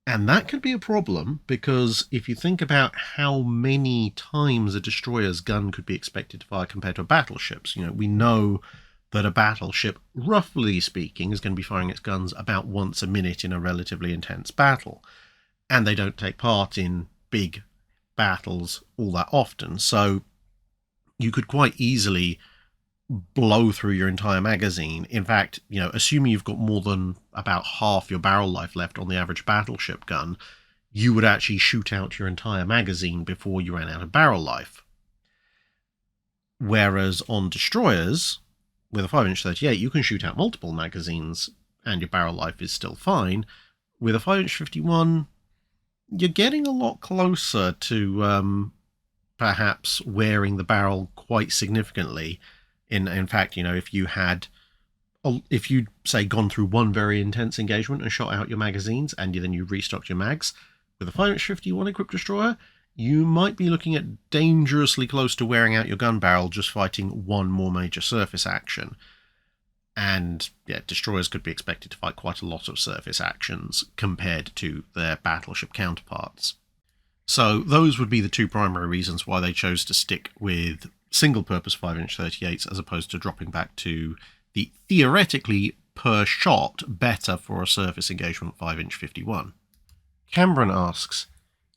And that could be a problem, because if you think about how many times a destroyer's gun could be expected to fire compared to a battleship's, we know that a battleship, roughly speaking, is going to be firing its guns about once a minute in a relatively intense battle. And they don't take part in big battles all that often. So you could quite easily blow through your entire magazine. In fact, assuming you've got more than about half your barrel life left on the average battleship gun, you would actually shoot out your entire magazine before you ran out of barrel life. Whereas on destroyers, with a 5-inch 38, you can shoot out multiple magazines and your barrel life is still fine. With a 5-inch 51, you're getting a lot closer to perhaps wearing the barrel quite significantly. In fact, if you'd say gone through one very intense engagement and shot out your magazines and then you restocked your mags, with a 5-inch 51 equipped destroyer, you might be looking at dangerously close to wearing out your gun barrel just fighting one more major surface action. And yeah, destroyers could be expected to fight quite a lot of surface actions compared to their battleship counterparts. So those would be the two primary reasons why they chose to stick with single-purpose 5-inch 38s as opposed to dropping back to the theoretically per shot better for a surface engagement 5-inch 51. Cameron asks,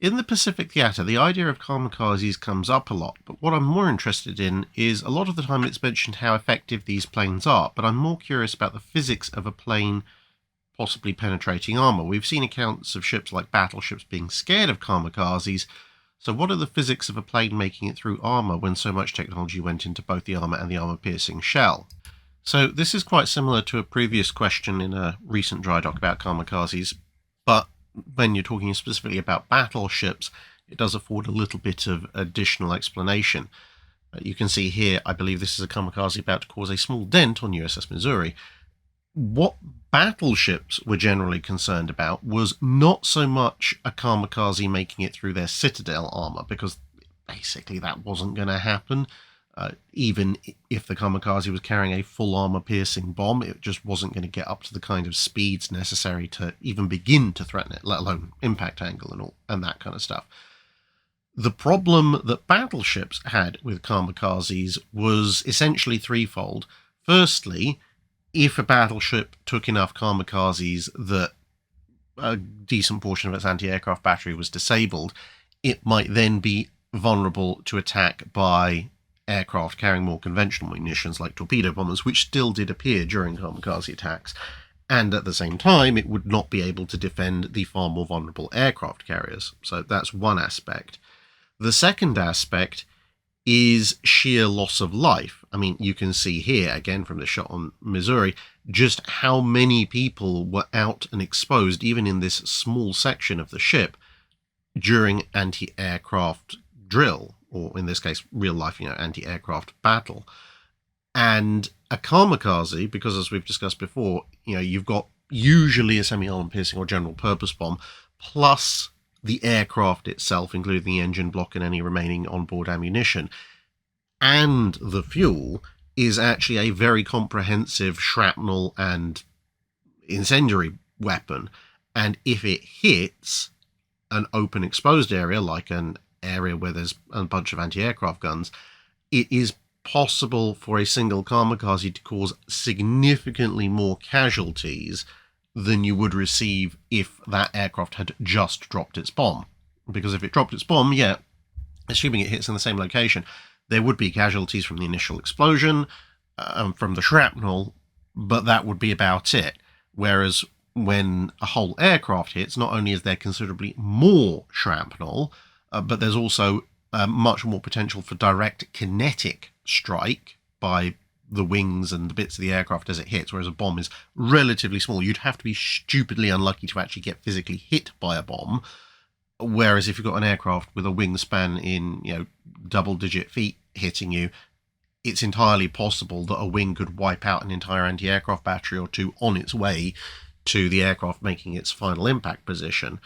in the Pacific theatre, the idea of kamikazes comes up a lot, but what I'm more interested in is a lot of the time it's mentioned how effective these planes are, but I'm more curious about the physics of a plane possibly penetrating armour. We've seen accounts of ships like battleships being scared of kamikazes, so what are the physics of a plane making it through armour when so much technology went into both the armour and the armour-piercing shell? So this is quite similar to a previous question in a recent Drydock about kamikazes, but when you're talking specifically about battleships, it does afford a little bit of additional explanation. You can see here, I believe this is a kamikaze about to cause a small dent on USS Missouri. What battleships were generally concerned about was not so much a Kamikaze making it through their citadel armour, because basically that wasn't going to happen. Even if the Kamikaze was carrying a full armour-piercing bomb, it just wasn't going to get up to the kind of speeds necessary to even begin to threaten it, let alone impact angle and that kind of stuff. The problem that battleships had with Kamikazes was essentially threefold. Firstly, if a battleship took enough Kamikazes that a decent portion of its anti-aircraft battery was disabled, it might then be vulnerable to attack by aircraft carrying more conventional munitions like torpedo bombers, which still did appear during Kamikaze attacks. And at the same time, it would not be able to defend the far more vulnerable aircraft carriers. So that's one aspect. The second aspect is sheer loss of life. I mean, you can see here, again from the shot on Missouri, just how many people were out and exposed, even in this small section of the ship, during anti-aircraft drill, or in this case, real-life, anti-aircraft battle. And a Kamikaze, because as we've discussed before, you've got usually a semi-armor piercing or general-purpose bomb, plus the aircraft itself, including the engine block and any remaining onboard ammunition, and the fuel, is actually a very comprehensive shrapnel and incendiary weapon. And if it hits an open exposed area, like an area where there's a bunch of anti-aircraft guns, it is possible for a single Kamikaze to cause significantly more casualties than you would receive if that aircraft had just dropped its bomb. Because if it dropped its bomb, assuming it hits in the same location, there would be casualties from the initial explosion, from the shrapnel, but that would be about it. Whereas when a whole aircraft hits, not only is there considerably more shrapnel, but there's also much more potential for direct kinetic strike by the wings and the bits of the aircraft as it hits, whereas a bomb is relatively small. You'd have to be stupidly unlucky to actually get physically hit by a bomb, whereas if you've got an aircraft with a wingspan in double-digit feet hitting you, it's entirely possible that a wing could wipe out an entire anti-aircraft battery or two on its way to the aircraft making its final impact position.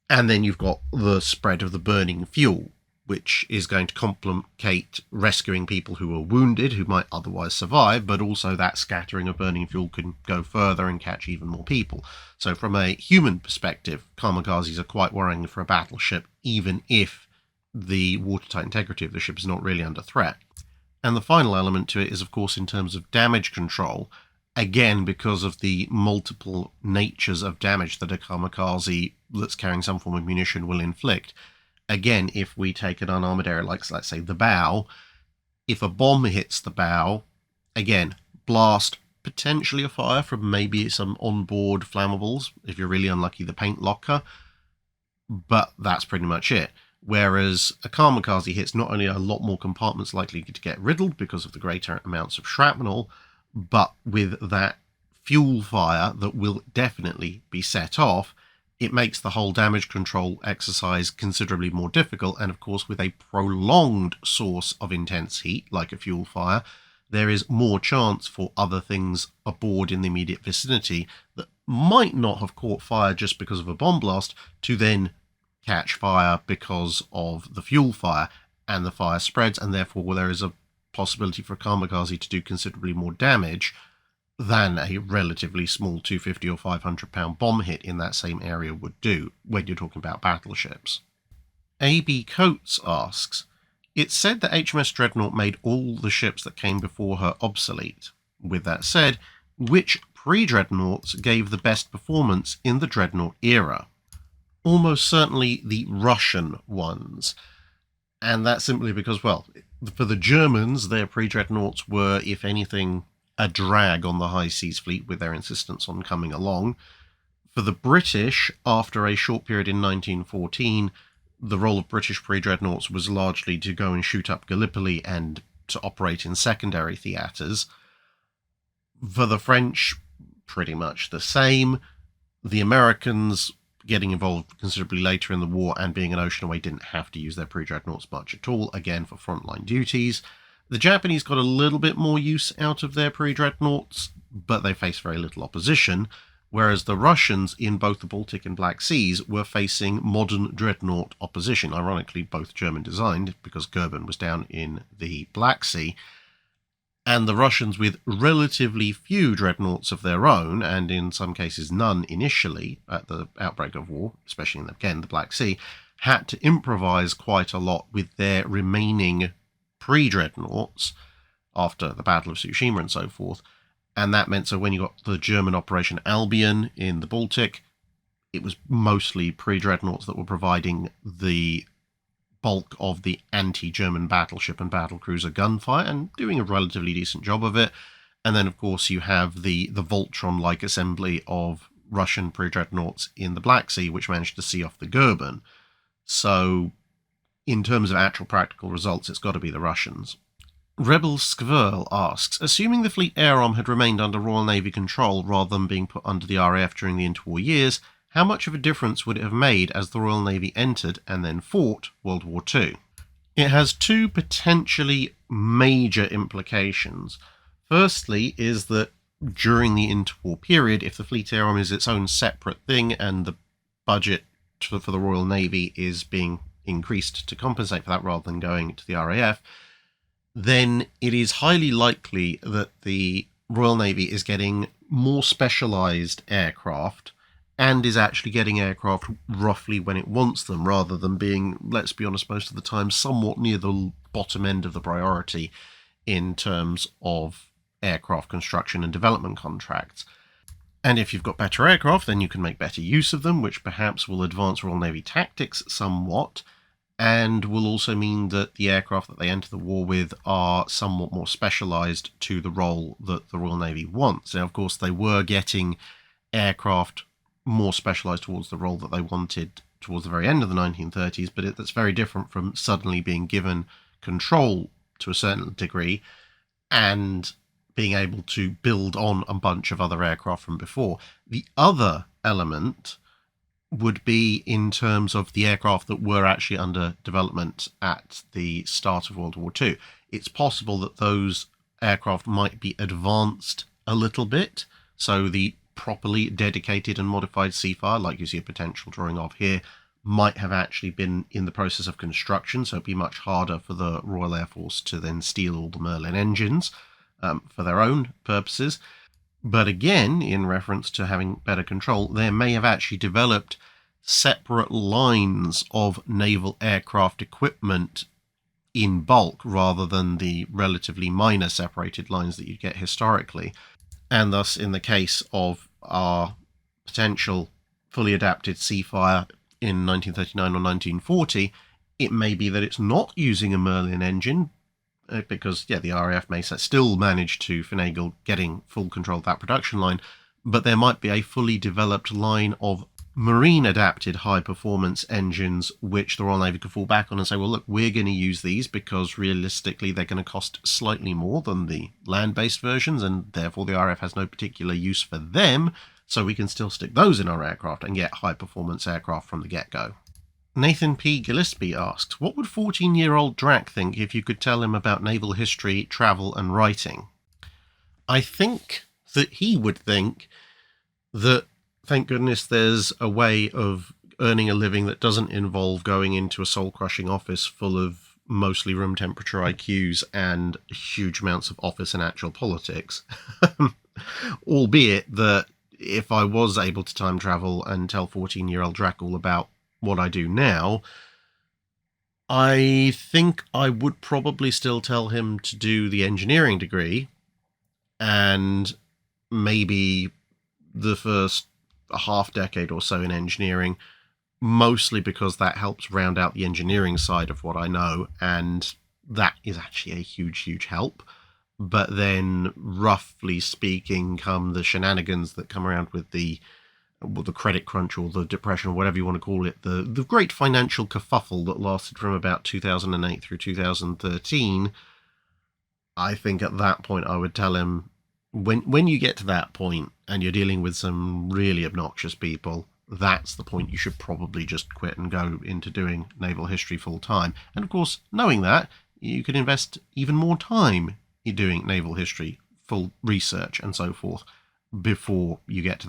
And then you've got the spread of the burning fuel, which is going to complicate rescuing people who are wounded, who might otherwise survive, but also that scattering of burning fuel can go further and catch even more people. So from a human perspective, Kamikazes are quite worrying for a battleship, even if the watertight integrity of the ship is not really under threat. And the final element to it is, of course, in terms of damage control, again, because of the multiple natures of damage that a Kamikaze that's carrying some form of munition will inflict. Again, if we take an unarmored area like, let's say, the bow, if a bomb hits the bow, again, blast, potentially a fire from maybe some onboard flammables, if you're really unlucky, the paint locker, but that's pretty much it. Whereas a Kamikaze hits not only a lot more compartments likely to get riddled because of the greater amounts of shrapnel, but with that fuel fire that will definitely be set off, it makes the whole damage control exercise considerably more difficult. And of course, with a prolonged source of intense heat, like a fuel fire, there is more chance for other things aboard in the immediate vicinity that might not have caught fire just because of a bomb blast to then catch fire because of the fuel fire, and the fire spreads, and therefore there is a possibility for a Kamikaze to do considerably more damage than a relatively small 250 or 500 pound bomb hit in that same area would do when you're talking about battleships. A.B. Coates asks, "It's said that HMS Dreadnought made all the ships that came before her obsolete. With that said, which pre-dreadnoughts gave the best performance in the Dreadnought era?" Almost certainly the Russian ones. And that's simply because, well, for the Germans, their pre-dreadnoughts were, if anything, a drag on the high seas fleet with their insistence on coming along. For the British, after a short period in 1914, the role of British pre-dreadnoughts was largely to go and shoot up Gallipoli and to operate in secondary theatres. For the French, pretty much the same. The Americans, getting involved considerably later in the war and being an ocean away, didn't have to use their pre-dreadnoughts much at all, again for frontline duties. The Japanese got a little bit more use out of their pre-dreadnoughts, but they faced very little opposition, whereas the Russians in both the Baltic and Black Seas were facing modern dreadnought opposition, ironically both German designed, because Goeben was down in the Black Sea, and the Russians, with relatively few dreadnoughts of their own, and in some cases none initially at the outbreak of war, especially in, again, the Black Sea, had to improvise quite a lot with their remaining pre-dreadnoughts after the Battle of Tsushima and so forth. And that meant, so when you got the German Operation Albion in the Baltic, it was mostly pre-dreadnoughts that were providing the bulk of the anti-German battleship and battlecruiser gunfire, and doing a relatively decent job of it. And then, of course, you have the Voltron-like assembly of Russian pre-dreadnoughts in the Black Sea, which managed to see off the Goeben. So, in terms of actual practical results, it's got to be the Russians. Rebel Skverl asks, assuming the fleet air arm had remained under Royal Navy control rather than being put under the RAF during the interwar years, how much of a difference would it have made as the Royal Navy entered and then fought World War II? It has two potentially major implications. Firstly is that during the interwar period, if the fleet air arm is its own separate thing and the budget for the Royal Navy is being increased to compensate for that rather than going to the RAF, then it is highly likely that the Royal Navy is getting more specialised aircraft and is actually getting aircraft roughly when it wants them, rather than being, let's be honest, most of the time somewhat near the bottom end of the priority in terms of aircraft construction and development contracts. And if you've got better aircraft, then you can make better use of them, which perhaps will advance Royal Navy tactics somewhat, and will also mean that the aircraft that they enter the war with are somewhat more specialised to the role that the Royal Navy wants. Now, of course, they were getting aircraft more specialised towards the role that they wanted towards the very end of the 1930s, but that's very different from suddenly being given control to a certain degree and being able to build on a bunch of other aircraft from before. The other element would be in terms of the aircraft that were actually under development at the start of World War II. It's possible that those aircraft might be advanced a little bit, so the properly dedicated and modified Seafire, like you see a potential drawing of here, might have actually been in the process of construction, so it'd be much harder for the Royal Air Force to then steal all the Merlin engines for their own purposes. But again, in reference to having better control, there may have actually developed separate lines of naval aircraft equipment in bulk, rather than the relatively minor separated lines that you get historically. And thus, in the case of our potential fully adapted Seafire in 1939 or 1940, it may be that it's not using a Merlin engine, because, yeah, the RAF may still manage to finagle getting full control of that production line, but there might be a fully developed line of marine-adapted high-performance engines which the Royal Navy could fall back on and say, well, look, we're going to use these because realistically they're going to cost slightly more than the land-based versions, and therefore the RAF has no particular use for them, so we can still stick those in our aircraft and get high-performance aircraft from the get-go. Nathan P. Gillespie asks, what would 14-year-old Drach think if you could tell him about naval history, travel, and writing? I think that he would think that, thank goodness, there's a way of earning a living that doesn't involve going into a soul-crushing office full of mostly room temperature IQs and huge amounts of office and actual politics. Albeit that if I was able to time travel and tell 14-year-old Drach all about what I do now, I think I would probably still tell him to do the engineering degree and maybe the first half decade or so in engineering, mostly because that helps round out the engineering side of what I know, and that is actually a huge help. But then, roughly speaking, come the shenanigans that come around with the credit crunch or the depression or whatever you want to call it, the great financial kerfuffle that lasted from about 2008 through 2013, I think at that point I would tell him, when you get to that point and you're dealing with some really obnoxious people, that's the point you should probably just quit and go into doing naval history full time. And of course, knowing that, you could invest even more time in doing naval history full research and so forth before you get to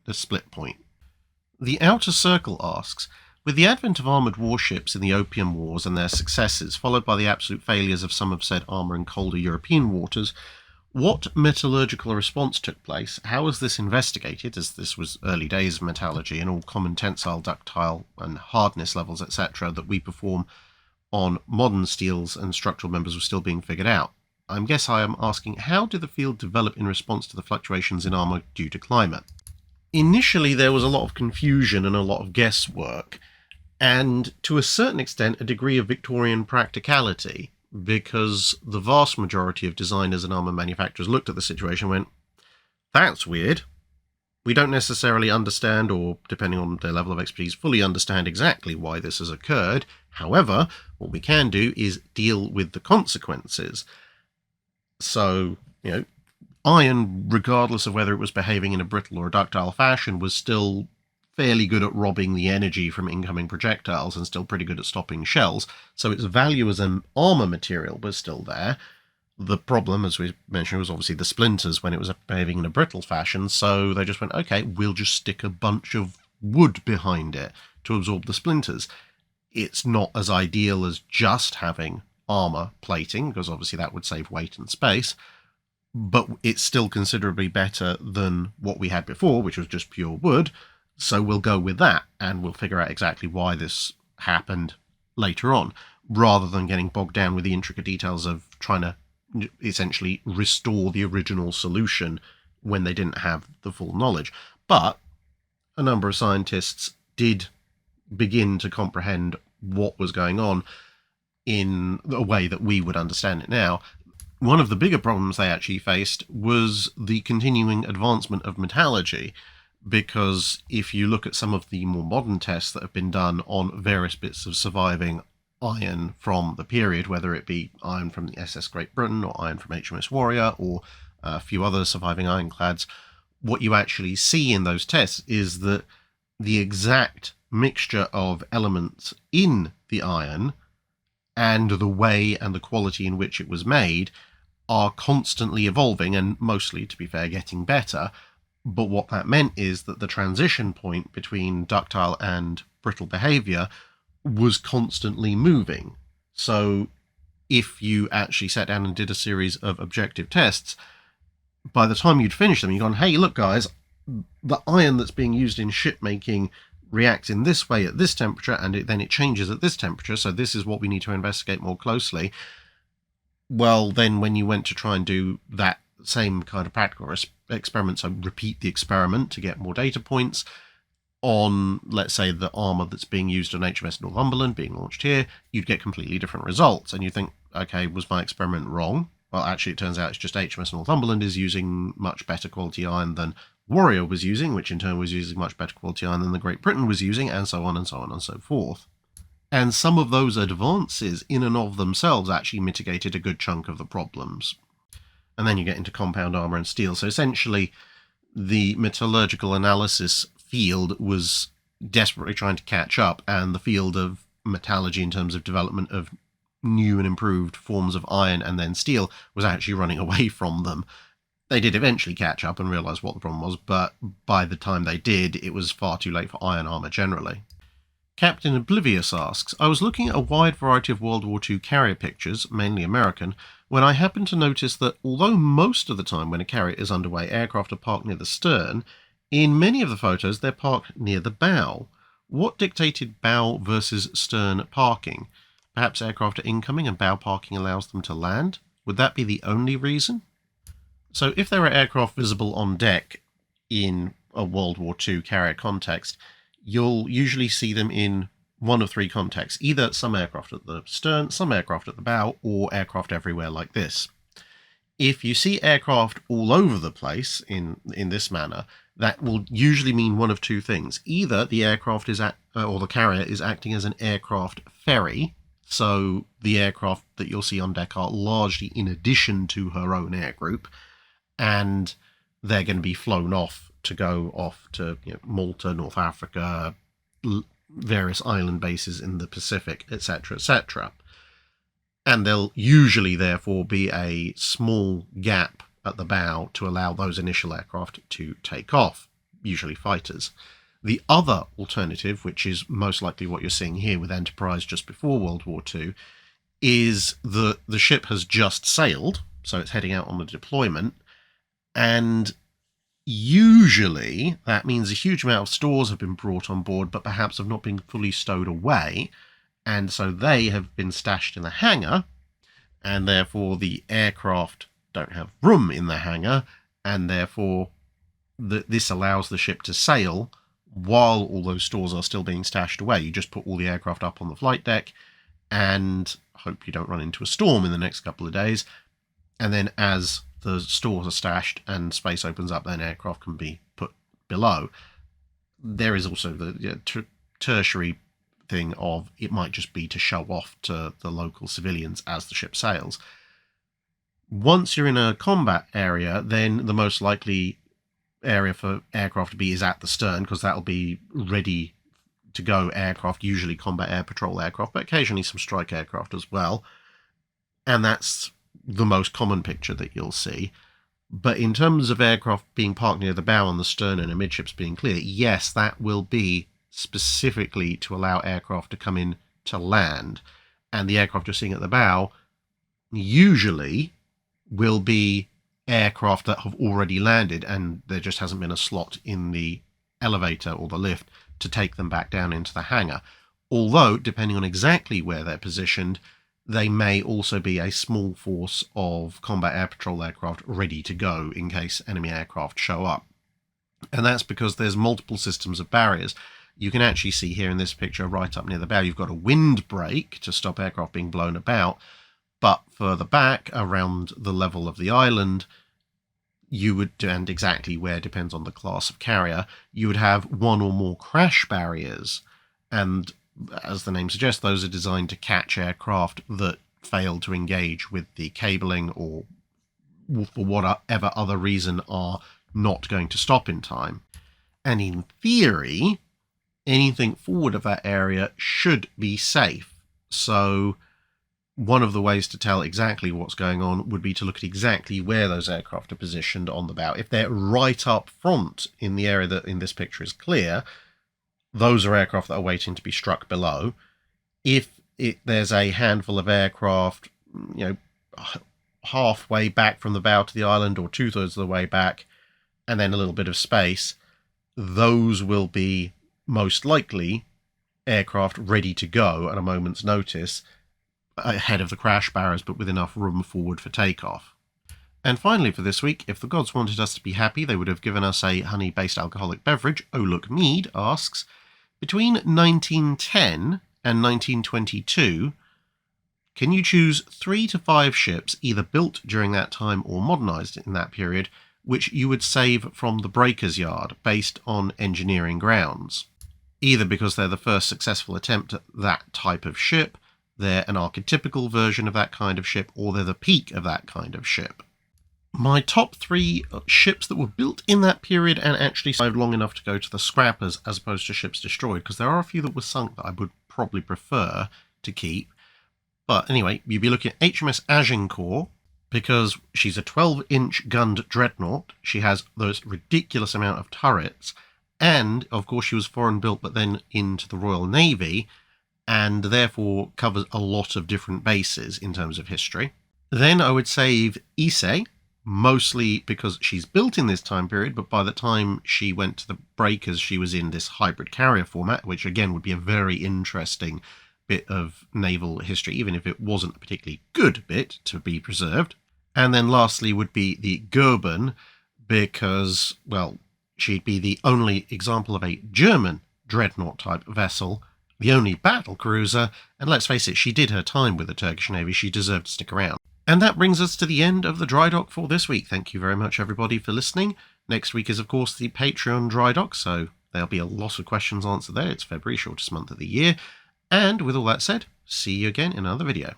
the split point. The Outer Circle asks, with the advent of armoured warships in the Opium Wars and their successes, followed by the absolute failures of some of said armour in colder European waters, what metallurgical response took place? How was this investigated, as this was early days of metallurgy and all common tensile, ductile and hardness levels, etc., that we perform on modern steels and structural members were still being figured out? I guess I am asking, how did the field develop in response to the fluctuations in armour due to climate? Initially, there was a lot of confusion and a lot of guesswork, and to a certain extent, a degree of Victorian practicality, because the vast majority of designers and armour manufacturers looked at the situation and went, that's weird. We don't necessarily understand, or depending on their level of expertise, fully understand exactly why this has occurred. However, what we can do is deal with the consequences. So, iron, regardless of whether it was behaving in a brittle or a ductile fashion, was still fairly good at robbing the energy from incoming projectiles and still pretty good at stopping shells. So its value as an armour material was still there. The problem, as we mentioned, was obviously the splinters when it was behaving in a brittle fashion. So they just went, okay, we'll just stick a bunch of wood behind it to absorb the splinters. It's not as ideal as just having armour plating, because obviously that would save weight and space, but it's still considerably better than what we had before, which was just pure wood. So we'll go with that, and we'll figure out exactly why this happened later on, rather than getting bogged down with the intricate details of trying to essentially restore the original solution when they didn't have the full knowledge. But a number of scientists did begin to comprehend what was going on in a way that we would understand it now. One of the bigger problems they actually faced was the continuing advancement of metallurgy, because if you look at some of the more modern tests that have been done on various bits of surviving iron from the period, whether it be iron from the SS Great Britain or iron from HMS Warrior or a few other surviving ironclads, what you actually see in those tests is that the exact mixture of elements in the iron and the way and the quality in which it was made are constantly evolving and mostly, to be fair, getting better. But what that meant is that the transition point between ductile and brittle behaviour was constantly moving. So if you actually sat down and did a series of objective tests, by the time you'd finish them, you'd gone, hey, look, guys, the iron that's being used in ship making reacts in this way at this temperature, and then it changes at this temperature, so this is what we need to investigate more closely. Well, then when you went to try and do that same kind of practical experiment, so repeat the experiment to get more data points on, let's say, the armour that's being used on HMS Northumberland being launched here, you'd get completely different results. And you think, okay, was my experiment wrong? Well, actually, it turns out it's just HMS Northumberland is using much better quality iron than Warrior was using, which in turn was using much better quality iron than the Great Britain was using, and so on and so on and so forth. And some of those advances in and of themselves actually mitigated a good chunk of the problems. And then you get into compound armour and steel. So essentially, the metallurgical analysis field was desperately trying to catch up, and the field of metallurgy in terms of development of new and improved forms of iron and then steel was actually running away from them. They did eventually catch up and realise what the problem was, but by the time they did, it was far too late for iron armour generally. Captain Oblivious asks, I was looking at a wide variety of World War II carrier pictures, mainly American, when I happened to notice that although most of the time when a carrier is underway, aircraft are parked near the stern, in many of the photos they're parked near the bow. What dictated bow versus stern parking? Perhaps aircraft are incoming and bow parking allows them to land? Would that be the only reason? So if there are aircraft visible on deck in a World War II carrier context, you'll usually see them in one of three contexts, either some aircraft at the stern, some aircraft at the bow, or aircraft everywhere like this. If you see aircraft all over the place in this manner, that will usually mean one of two things. Either the aircraft is or the carrier is acting as an aircraft ferry, so the aircraft that you'll see on deck are largely in addition to her own air group, and they're going to be flown off to go off to Malta, North Africa, various island bases in the Pacific, etc., etc. And there'll usually, therefore, be a small gap at the bow to allow those initial aircraft to take off, usually fighters. The other alternative, which is most likely what you're seeing here with Enterprise just before World War II, is the ship has just sailed, so it's heading out on the deployment, and usually that means a huge amount of stores have been brought on board, but perhaps have not been fully stowed away, and so they have been stashed in the hangar, and therefore the aircraft don't have room in the hangar, and therefore this allows the ship to sail while all those stores are still being stashed away. You just put all the aircraft up on the flight deck and hope you don't run into a storm in the next couple of days. And then as the stores are stashed and space opens up, then aircraft can be put below. There is also the tertiary thing of it might just be to show off to the local civilians as the ship sails. Once you're in a combat area, then the most likely area for aircraft to be is at the stern, because that'll be ready to go aircraft, usually combat air patrol aircraft, but occasionally some strike aircraft as well. And that's the most common picture that you'll see. But in terms of aircraft being parked near the bow and the stern and amidships being clear, yes, that will be specifically to allow aircraft to come in to land. And the aircraft you're seeing at the bow usually will be aircraft that have already landed, and there just hasn't been a slot in the elevator or the lift to take them back down into the hangar. Although, depending on exactly where they're positioned, they may also be a small force of combat air patrol aircraft ready to go in case enemy aircraft show up. And that's because there's multiple systems of barriers. You can actually see here in this picture right up near the bow, you've got a wind brake to stop aircraft being blown about. But further back, around the level of the island, you would, and exactly where depends on the class of carrier, you would have one or more crash barriers. And as the name suggests, those are designed to catch aircraft that fail to engage with the cabling or for whatever other reason are not going to stop in time. And in theory, anything forward of that area should be safe. So one of the ways to tell exactly what's going on would be to look at exactly where those aircraft are positioned on the bow. If they're right up front in the area that in this picture is clear, those are aircraft that are waiting to be struck below. If there's a handful of aircraft, halfway back from the bow to the island or 2/3 of the way back, and then a little bit of space, those will be most likely aircraft ready to go at a moment's notice, ahead of the crash barriers, but with enough room forward for takeoff. And finally for this week, if the gods wanted us to be happy, they would have given us a honey-based alcoholic beverage. Oh Look Mead asks, between 1910 and 1922, can you choose 3 to 5 ships, either built during that time or modernised in that period, which you would save from the breaker's yard based on engineering grounds? Either because they're the first successful attempt at that type of ship, they're an archetypical version of that kind of ship, or they're the peak of that kind of ship. My top 3 ships that were built in that period and actually survived long enough to go to the scrappers as opposed to ships destroyed, because there are a few that were sunk that I would probably prefer to keep. But anyway, you'd be looking at HMS Agincourt, because she's a 12-inch gunned dreadnought. She has those ridiculous amount of turrets, and of course she was foreign built but then into the Royal Navy, and therefore covers a lot of different bases in terms of history. Then I would save Issei, mostly because she's built in this time period, but by the time she went to the breakers, she was in this hybrid carrier format, which again would be a very interesting bit of naval history, even if it wasn't a particularly good bit to be preserved. And then lastly would be the Goeben, because, well, she'd be the only example of a German dreadnought type vessel, the only battle cruiser, and let's face it, she did her time with the Turkish Navy. She deserved to stick around. And that brings us to the end of the Drydock for this week. Thank you very much, everybody, for listening. Next week is, of course, the Patreon Drydock, so there'll be a lot of questions answered there. It's February, shortest month of the year. And with all that said, see you again in another video.